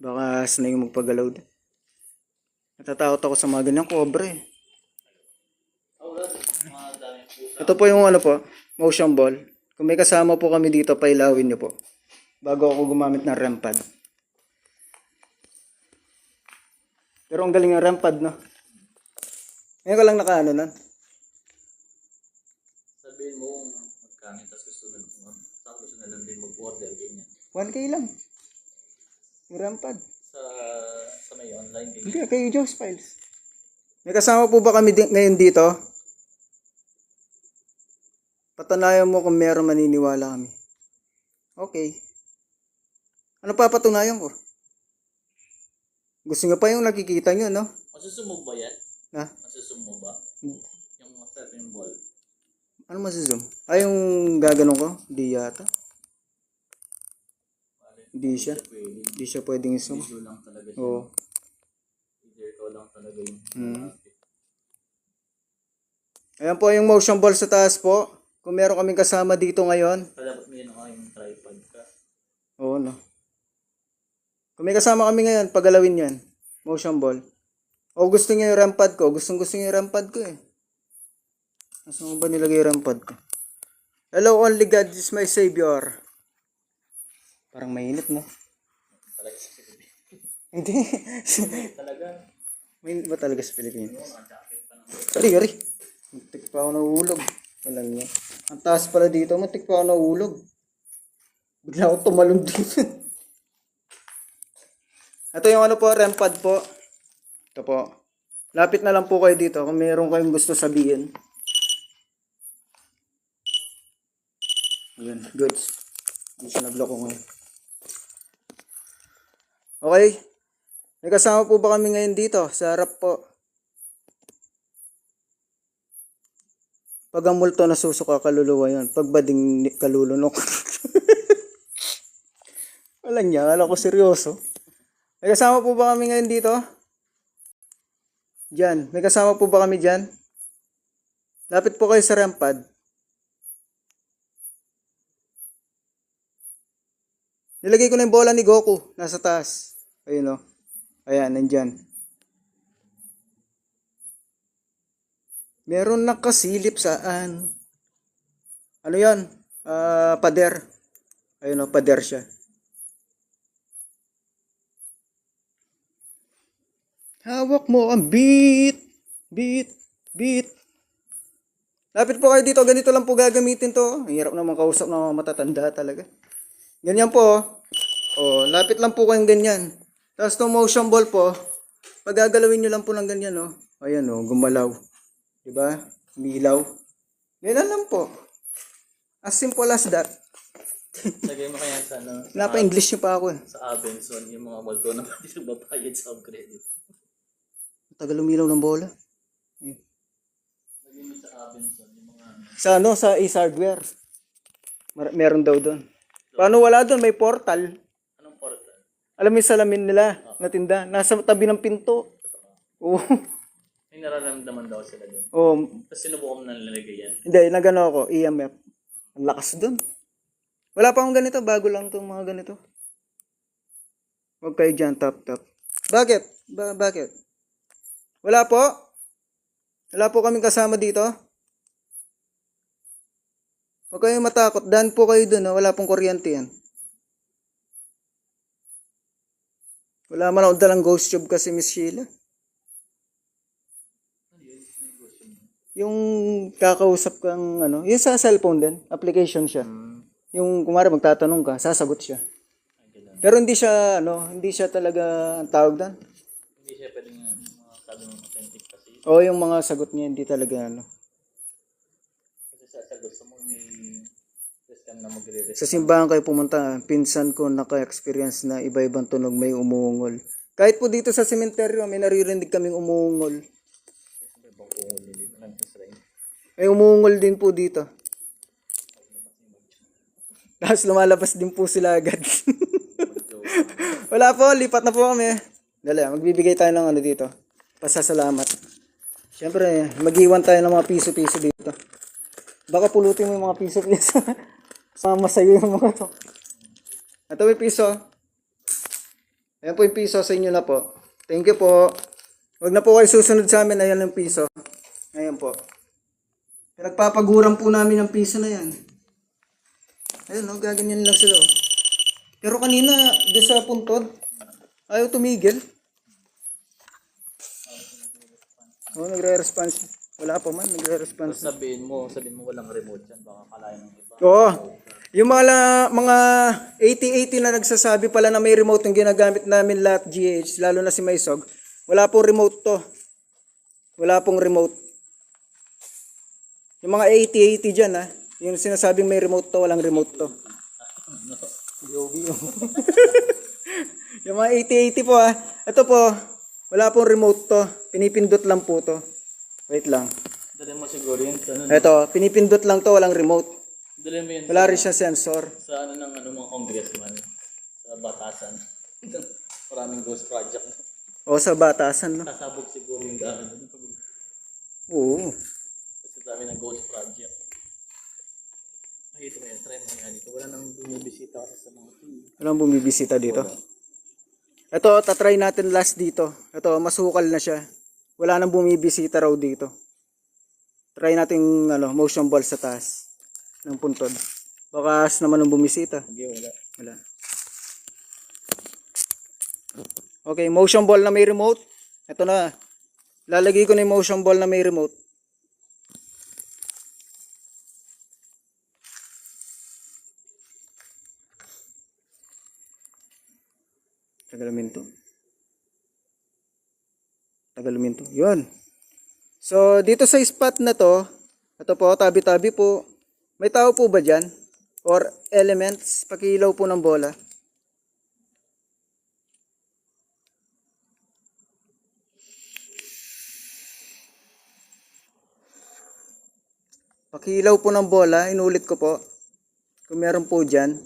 Baka snake magpagalaw doon. Natatakot ako sa mga ganyang cobra eh. Ito po yung ano po, motion ball. Kung may kasama po kami dito, pailawin nyo po. Bago ako gumamit ng ramp pad. Pero ang galing ng ramp pad, no? Ngayon ka lang nakaano na. Sabihin mo magkano, tapos gusto na lang din mag-order, ganyan. 1K lang. Yung ramp pad. Sa may online, ganyan. Hindi, kay Joe's Files. May kasama po ba kami ngayon dito? Patunayan mo kung meron maniniwala kami. Okay. Ano papatunayan ko? Gusto nyo pa yung nakikita nyo, no? Masusumog ba yan? Ha? Masusumog ba? Yung ball. Ano masi-zoom? Ay, yung gaganon ko? Hindi yata. Hindi siya. Hindi siya pwedeng zoom. Video lang talaga siya. Oo. Either ikaw lang talaga yung Ayan po yung motion ball sa taas po. Kung meron kaming kasama dito ngayon. dapat may yung tripod ka. Oo, no. Kung may kasama kami ngayon, pagalawin yan. Motion ball. O gusto niya yung RAM pad ko. Gusto niya yung RAM pad ko eh. Nasaan mo ba nilagay yung RAM pad ko? Hello, only God is my savior. Parang mainit, no? Talaga sa Pilipinas. Hindi. Talaga. Mainit ba talaga sa Pilipinas? Mga jacket pa ng Ari. Muntik pa ako nahulog. Walang niya. Ang taas pala dito, muntik pa ako nahulog. Bigla ako tumalon dito. Ito yung ano po, RAM pad po. Ito po. Lapit na lang po kayo dito kung mayroon kayong gusto sabihin. Ayan, goods. Hindi siya nagloko ngayon. Okay. May kasama po ba kami ngayon dito? Sa harap po. Pag ang multo nasusuka, kaluluwa yun. Pag bading kalulunok. Walang niya, alam ko seryoso. May kasama po ba kami ngayon dito? Diyan. May kasama po ba kami dyan? Lapit po kayo sa rampad. Nilagay ko na yung bola ni Goku. Nasa taas. Ayun o. Ayan, nandyan. Meron nakasilip saan. Ano yan? Pader. Ayun o, pader siya. Hawak mo ang beat. Beat. Beat. Lapit po kayo dito. Ganito lang po gagamitin to. Ang hirap naman kausap ng mga matatanda talaga. Ganyan po. Oh, lapit lang po kayong ganyan. Tapos itong motion ball po, pag gagalawin nyo lang po ng ganyan, oh. Ayan, oh, gumalaw. Diba? Milaw. Ganyan lang po. As simple as that. Lagay mo kaya sa ano? Napa-English nyo pa ako eh. Sa Abenson, yung mga multo na pati nagbabayad sa upgrade. Tagal lumilaw ng bola. Lagay mo sa Abenson, yung mga Sa ano, sa Ace Hardware. Meron daw doon. Paano wala doon? May portal. anong portal? Alam mo yung salamin nila na tinda. Nasa tabi ng pinto. Oo. May nararamdaman daw sila doon. Oh, Tapos sinubukan mo na nilalagay yan. hindi, nagano ako, EMF. Ang lakas doon. Wala pa akong ganito, bago lang itong mga ganito. Huwag kayo dyan, tap. Bakit? Bakit? Wala po? Wala po kaming kasama dito? Huwag kayong matakot, daan po kayo dun, wala pong kuryente yan. Wala man ako dalang ghost tube kasi Miss Sheila. Yung kakausap kang ano, yung sa cellphone din, application siya. Yung kumara magtatanong ka, sasagot siya. Pero hindi siya hindi siya talaga ang tawag doon. Hindi siya pwedeng mga sabi ng authentic kasi. O yung mga sagot niya hindi talaga Kasi sa gusto mo may system na magre-respond. Sa simbahan kayo pumunta, pinsan ko naka-experience na iba-ibang tunog may umuungol. Kahit po dito sa sementeryo, may naririnig kaming umuungol. May umuungol din po dito. Tapos lumalabas din po sila agad. Wala po, lipat na po kami. Dali, magbibigay tayo ng ano dito. Pasasalamat. Siyempre, mag-iwan tayo ng mga piso-piso dito. Baka pulutin mo yung mga piso-piso. Sama sa'yo yung mga to. Ito yung piso. Ayan po yung piso sa inyo na po. Thank you po. Huwag na po kayo susunod sa amin. Ayan yung piso. Ayan po. Pinagpapaguran po namin yung piso na yan. Ayun, gaganyan lang sila. Pero kanina, doon sa puntod, ayaw tumigil. Nagre-response. Wala pa man, nagre-response. Sabihin mo walang remote yan, baka kalahin ng iba. Oo. Yung mga 80-80 na nagsasabi pala na may remote yung ginagamit namin lahat GH, lalo na si Maysog. Wala pong remote to. Wala pong remote. Yung mga 80-80 dyan yung sinasabing may remote to, walang remote to. Yung mga 80-80 po ito po, wala pong remote to. Pinipindot lang po to. Wait lang. Dali mo siguro siguro yun. Sa ano, no? Ito, pinipindot lang to, walang remote. Dali mo yun Wala rin siya sensor. sa ano ng ano, mga congressman. Sa batasan. Maraming ghost project. O sa batasan, no? Kasabog siguro yung gamit. Oo. Kasi dami ng ghost project. Ay, ito yan. Try mo nga dito. Wala nang bumibisita kasi sa mga ito. Walang bumibisita dito. Ito, tatry natin last dito. Ito, masukal na siya. Wala nang bumibisita raw dito. Try natin motion ball sa taas ng puntod. Baka naman nung bumisita. Hindi, wala. Wala. Okay, motion ball na may remote. Ito na. Lalagay ko na yung motion ball na may remote. Tagaluminto. Tagaluminto. Yun. So, dito sa spot na to, ito po, tabi-tabi po. May tao po ba dyan? Or elements? Pakilaw po ng bola. Pakilaw po ng bola. Inulit ko po. Kung meron po dyan.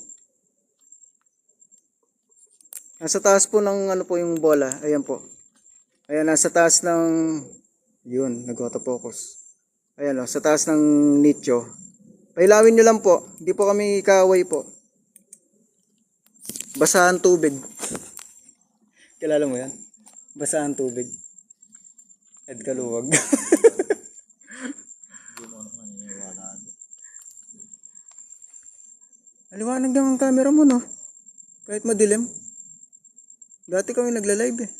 Nasa taas po ng po yung bola. Ayan po. Ayan, nasa taas ng... Yun, nag-autofocus. Ayan sa taas ng nicho. Pailawin nyo lang po. Hindi po kami kaaway po. Basahan tubig. Kilala mo yan? Basahan tubig. Ed Kaluwag. Hindi mo ano naniniwala. Aliwanag lang ang camera mo, no? Kahit madilim. Dati kami nagla-live eh.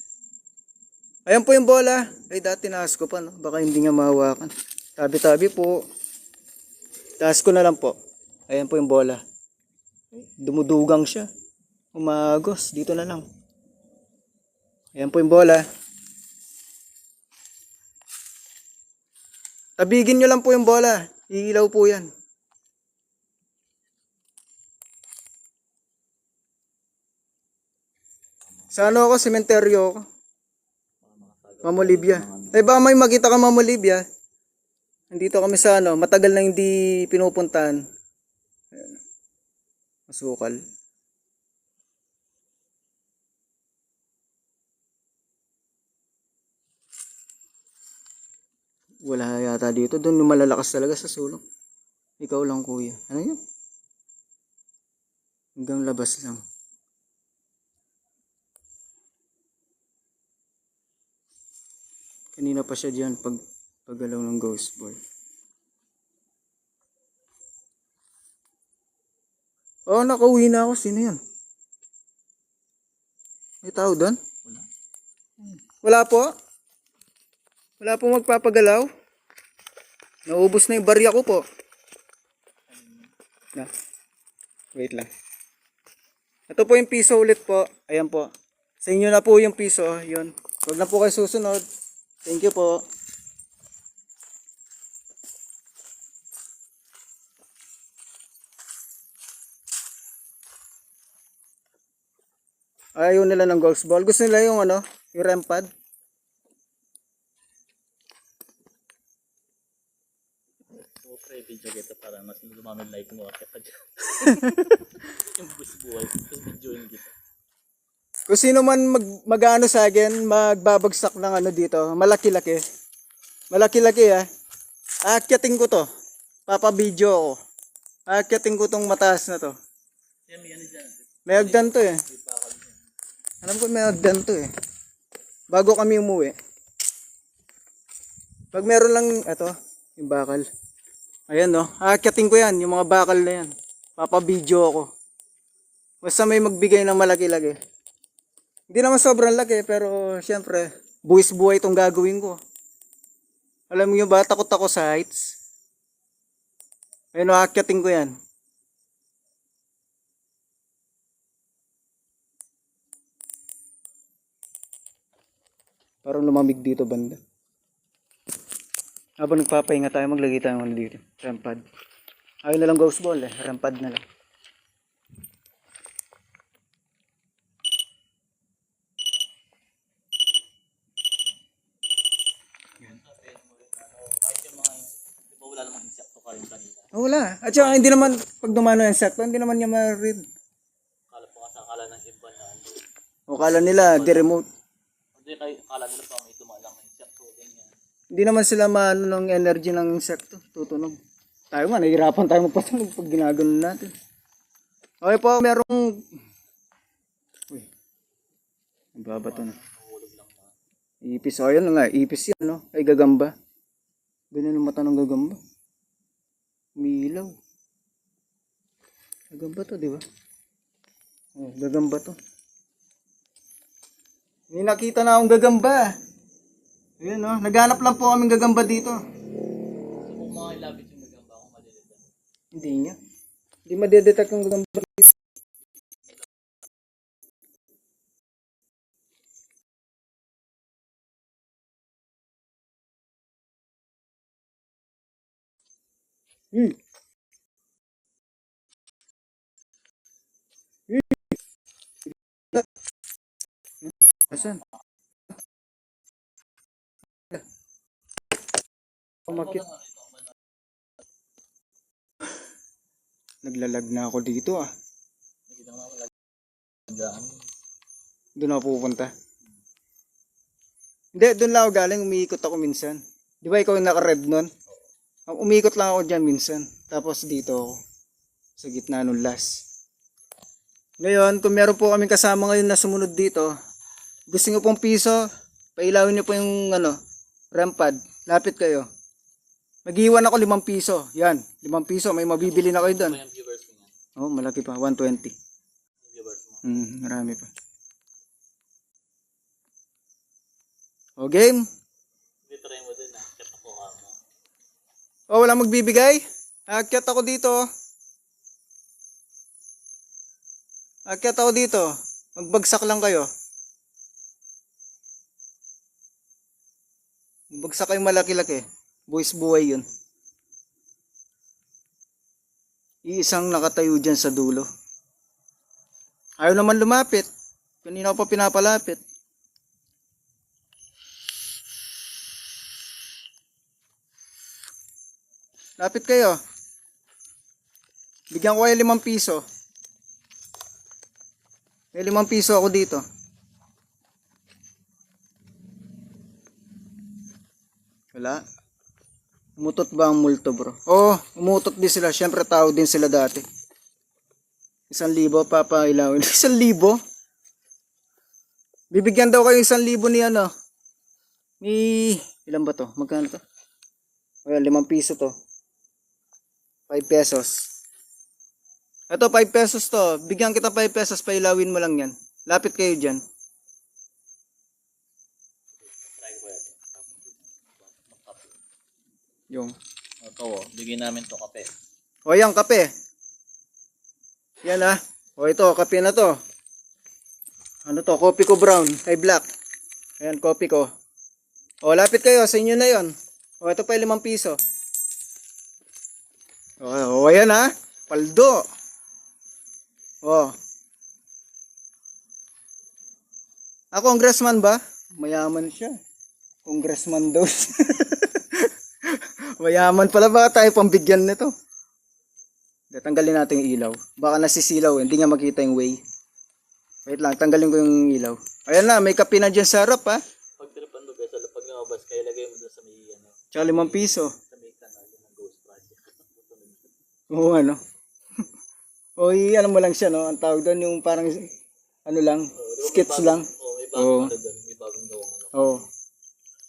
Ayan po yung bola. Ay, dati naas ko pa, no? Baka hindi nga mahawakan. Tabi-tabi po. Taas ko na lang po. Ayan po yung bola. Dumudugang siya. Umagos. Dito na lang. Ayan po yung bola. Tabigin nyo lang po yung bola. Iilaw po yan. Sa ano ako? Sementeryo ako. Mama Olivia. Eh ba may makita ka Mama Olivia? Nandito kami sa matagal na hindi pinupuntahan. Ayan. Masukal. Wala yata dito. Doon yung malalakas talaga sa sulok. Ikaw lang kuya. Ano yun? Hanggang labas lang. Kanina pa siya diyan paggalaw ng ghost ball. Oh, nakauwi na ako. Sino yan? May tao doon? Wala. Wala po? Wala po magpapagalaw? Naubos na yung barya ko po. Na. Wait lang. Ito po yung piso ulit po. Ayan po. Sa inyo na po yung piso. Yun. Huwag na po kayo susunod. Thank you po. Ayaw nila ng golf ball. Gusto nila yung yung REM pad. So, pre, video kita para mas lumami like mo at ka dyan. Yung buhay. Tapos videoin kita. Kung sino man mag-ano sa akin, magbabagsak ng dito, malaki-laki. Malaki-laki Aakyatin ko to. Papa-video ako. Aakyatin ko tong mataas na to. Yan, may ano dyan. May hagdan to eh. May bakal dyan. Alam ko may hagdan to eh. Bago kami umuwi. Pag meron lang, yung bakal. Ayan aakyatin ko yan, yung mga bakal na yan. Papa-video ako. Basta may magbigay ng malaki-laki. Hindi naman sobrang laki, pero syempre, buwis-buhay itong gagawin ko. Alam niyo ba, takot ako sa heights. Ayun, aakyatin ko yan. Parang lumamig dito banda. Habang nagpapahinga tayo, maglagay tayo dito. REM pad. Ayun na lang ghost ball REM pad na lang. Kahit yung mga, di ba pa rin kanina. Wala. At saka hindi naman, pag dumano yung insecto, hindi naman niya ma-read. Akala po kasi akala ng iba na ano. O kala nila, di remote. Hindi kayo, akala nila pa may tumalang na insecto. Ganyan. Hindi naman sila maano ng energy ng insekto. Tutunog. Tayo nga, nahihirapan tayo magpatunog pag ginagano natin. Okay po, merong... Uy. Ang baba to na. Nahulog lang na. Ipis. O, yan nga. Ipis yan, no? Ay, gagamba. Ganyan ang mata ng gagamba. Umiilaw. Gagamba to, di ba? Oh, gagamba to. May nakita na akong gagamba. Ayan, no? Naghanap lang po kaming gagamba dito. So kung mga ilapit yung gagamba kung malilita. Hindi niya. Hindi madedetect yung gagamba dito. Hmm. Asan? Umakit. Naglalag na ako dito ah. Nakita ko mga malagaan. Doon ako pupunta. Hindi, doon lang ako galing. Umiikot ako minsan. Di ba ikaw yung naka-red nun? Umiikot lang ako dyan minsan. Tapos dito ako. Sa gitna ng las. Ngayon, kung meron po kaming kasama ngayon na sumunod dito, gusto nyo pong piso, pailawin nyo po yung REM pad. Lapit kayo. Mag-iwan ako 5 piso. Yan, 5 piso. May mabibili na kayo doon. Ano yung viewers mo yan? Oh, malaki pa. 120. Yung viewers mo. Marami pa. O, game. Hindi try mo din ah. Check ako ka mo. O, wala magbibigay. Akyat ako dito. Akyat ako dito. Magbagsak lang kayo. Magbagsak kayong malaki-laki. Buwis buhay yun. Iisang nakatayo dyan sa dulo. Ayaw naman lumapit. Kanina ko pa pinapalapit. Lapit kayo. Bigyan ko kayo 5 piso. May 5 piso ako dito. Wala. Umutot ba ang multo, bro? Oo, umutot din sila. Siyempre, tao din sila dati. 1,000 papailawin. 1,000? Bibigyan daw kayo 1,000 ni ni... Ilan ba to? Magkano to? Ayan, 5 piso to. 5 pesos. Ito, 5 pesos to. Bigyan kita 5 pesos, pailawin mo lang yan. Lapit kayo dyan. Try ko yan. Yung. Ito oh. Bigyan namin to kape. O, yan, kape. Yan ah. O, ito, kape na to. Ano to? Kopi ko brown. Kay black. Ayan, kopi ko. O, lapit kayo. Sa inyo na yon. O, ito pa 5 piso. O, ayan ah. Paldo. O. Congressman ba? Mayaman siya. Congressman daw. Mayaman pala, baka tayo pambigyan nito. Tanggalin natin yung ilaw. Baka nasisilaw, hindi nga makita yung way. Wait lang, tanggalin ko yung ilaw. Ayan na, may kape na dyan sa harap ha. Pag tinapan mo besa, pag lumabas kayo, lagay mo doon sa may Tsaka 5 piso. sa may kanal ng Ghost Project. Oo ano. O ano mo lang siya no, ang tawag doon yung parang lang, sketch lang. May bagong ano doon, may bagong gawang ano. Oo.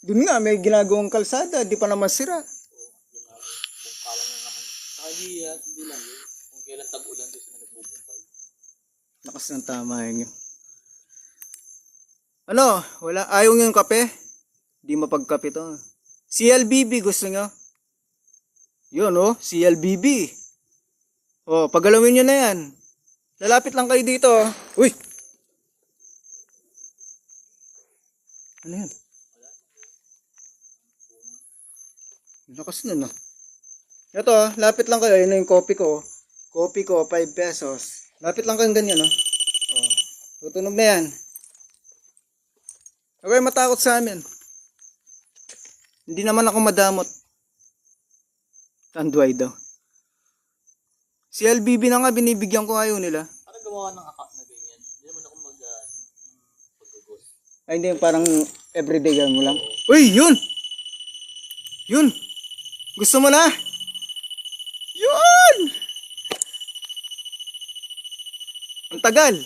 Doon nga, may ginagawang kalsada, di pa naman sira. Kung kala nyo naman. Saka hindi lang yun. Kung kailan tag-ulan doon sila nagbubungkal. Lakas ng tama yun. Ano, wala, ayaw nyo yung kape? Di mapagkape to. CLBB gusto nyo? Yun oh, CLBB. Oh, pagalawin nyo na yan. Lalapit lang kayo dito. Uy! Ano yan? Lakas na no. Ito, lapit lang kayo. Yun na yung kopi ko. Kopi ko, 5 pesos. Lapit lang kayong ganyan, no? Oh, tutunog na yan. Okay, matakot sa amin. Hindi naman ako madamot. Tanduay daw. Si LBB na nga, binibigyan ko ayaw nila. Parang gawa ng account na ganyan. Hindi naman ako mag-ghost. Ay, hindi, parang everyday yan mo lang. Uy, yun! Yun! Gusto mo na? Yun! Ang tagal.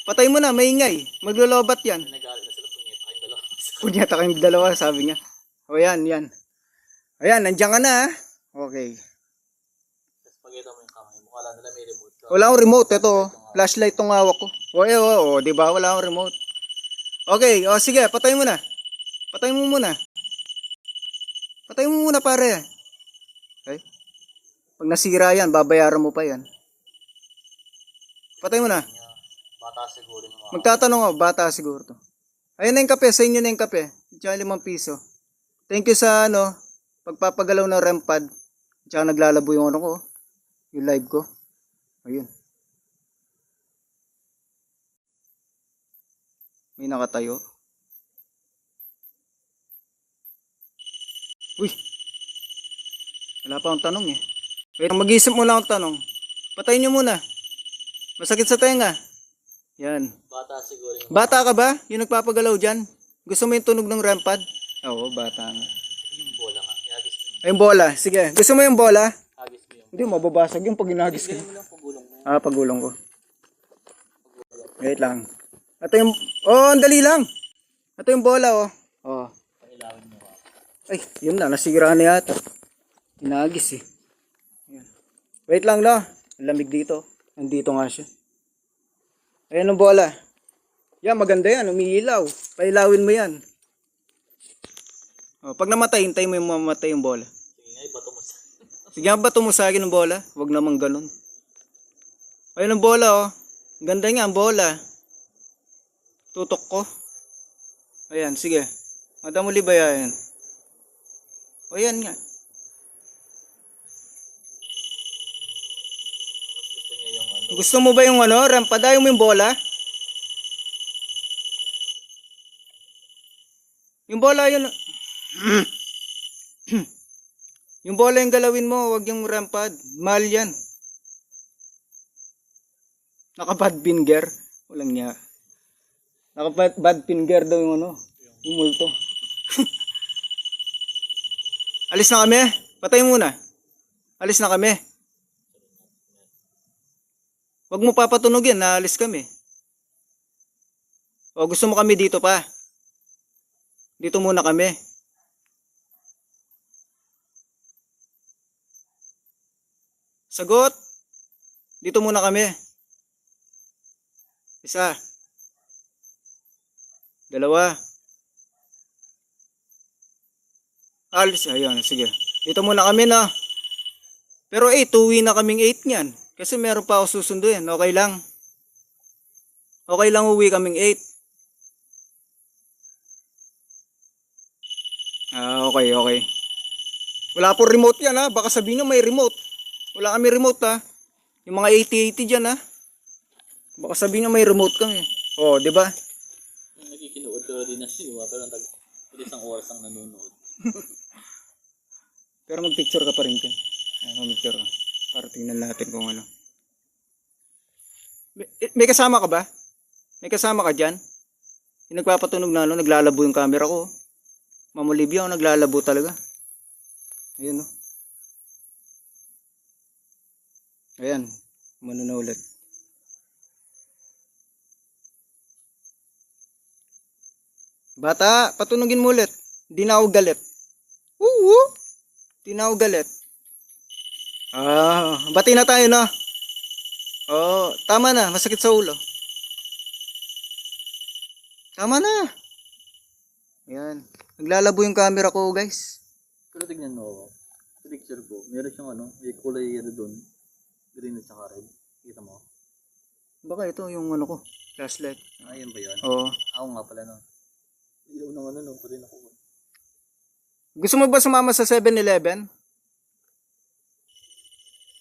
Patay mo na, maingay. Maglolobat yan. Nagalit na sila, punyeta kayong dalawa. Punyata kayong dalawa, sabi niya. O yan, yan. Ayan, nandiyan ka na ha. Okay. Tapos pagkita mo yung kamay mo, kala nila may remote ka. Wala akong remote. Ito, flashlight tong hawak ko. O, di ba? Wala akong remote. Okay, o sige, patay mo na. Patay mo muna. Patay mo muna pare. Okay? Pag nasira yan, babayaran mo pa yan. Patay mo na. Bata siguro yung mga... Magtatanong ako, bata siguro to. Ayun na yung kape, sa inyo na yung kape. Diyan 5 piso. Thank you sa pagpapagalaw ng REM pad. Diyan naglalabo yung ko, yung live ko. Ayun. May nakatayo. Uy. Wala pa akong tanong eh. Wait, mag-isip muna akong tanong. Patayin nyo muna. Masakit sa tenga. Yan. Bata siguro yung... Bata ka ba? Yung nagpapagalaw dyan? Gusto mo yung tunog ng REM pad? Oo, bata nga. Yung bola nga. Ihagis mo yung... Ay, yung bola. Sige. Gusto mo yung bola? Hagis mo yung... Hindi, mababasag yung pag inagis ko. Ganyan mo lang pagulong mo. Pagulong ko. Wait lang. Ito yung... Oh, ang dali lang. Ito yung bola, oh. Oh. Pailawin mo ka. Ay, yun na. Nasira na yata. Inagis eh. Yan. Wait lang na. Lamig dito. Nandito nga siya. Ayan ang bola. Yan, maganda yan. Umiilaw. Pailawin mo yan. Oh, pag namatay, hintay mo yung mamatay yung bola. Sige nga, ibato mo sa... Sige nga, bato mo sa akin ng bola. Huwag naman ganun. Ayun ang bola, oh. Ganda nga ang bola. Tutok ko. Ayan, sige. Madam mo libaya yan. O yan nga. Gusto niya yung ano... Gusto mo ba yung rampadayo mo yung bola? Yung bola yun. Yung bola yung galawin mo, wag yung rampad. Mahal yan. Naka-bad finger. Walang niya. Naka-bad finger daw yung yung multo. Alis na kami. Patay muna. Alis na kami. Wag mo papatunogin, naalis kami. O gusto mo kami dito pa? Dito muna kami. Sagot. Dito muna kami. Isa. Dalawa. Alis. Ayun, sige. Dito muna kami na. Pero 8, uwi na kaming 8 niyan. Kasi meron pa ako susunduin. Okay lang. Okay lang uwi kaming 8. Okay, okay. Wala po remote yan ha. Baka sabihin nyo may remote. Wala kami remote ha. Yung mga 80-80 dyan ha. Baka sabihin nyo may remote kami. Oh, di ba? Nagkikinood pero di na siwa. Pero isang oras ang nanonood. Pero mag-picture ka pa rin dyan. Mag-picture ka. Para tingnan natin kung ano. May kasama ka ba? May kasama ka dyan? Yung nagpapatunog na naglalabo yung camera ko. Mamulibyo, naglalabo talaga. Ayun Ayan. Mano na ulit. Bata, patunugin mo ulit. Di na ako galit. Di na ako galit. Bati na tayo na. Oh, tama na. Masakit sa ulo. Tama na. Ayan. Naglalabo yung camera ko, guys. Pero tignan mo ako. Sa picture ko, meron siyang may kulay doon. Green at saka red. Kita mo? Baka ito yung ko. Flashlight. Yan ba yun? Oo. Ako nga pala Ilaw ng pa din ako. Gusto mo ba sumama sa 7-Eleven?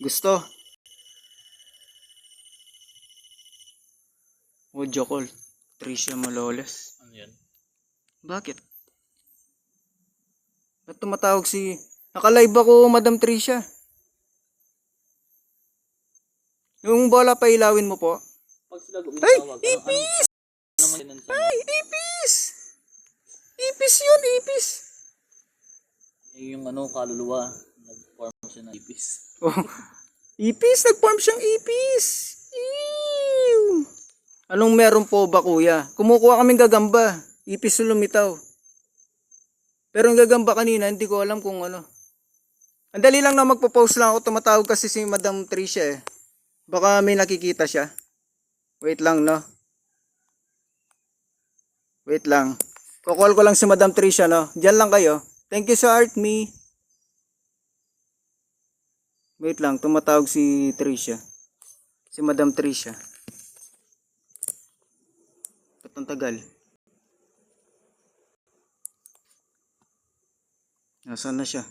Gusto. Audio call. Tricia Maloles. Ano yan? Bakit? Ba't tumatawag Naka-live ako, Madam Tricia. Yung bola pa ilawin mo po. Pag sila Ay, tawag, ipis! ano man yun sa Ay, ipis! Ipis yun, ipis! yung ano, kaluluwa, nag-form siya ng ipis. Oh, ipis, nag-form siyang ipis. Ew. Anong meron po ba, kuya? Kumukuha kaming gagamba. Ipis yung lumitaw. Pero yung gagamba kanina, hindi ko alam kung ano. Ang dali lang na magpo-post lang ako. Tumatawag kasi si Madam Tricia eh. Baka may nakikita siya. Wait lang, no? Wait lang. Kukall ko lang si Madam Tricia, no? Diyan lang kayo. Thank you sa ArtMe. Wait lang, tumatawag si Tricia. Si Madam Tricia. Ba't ang tagal? Nasaan na siya?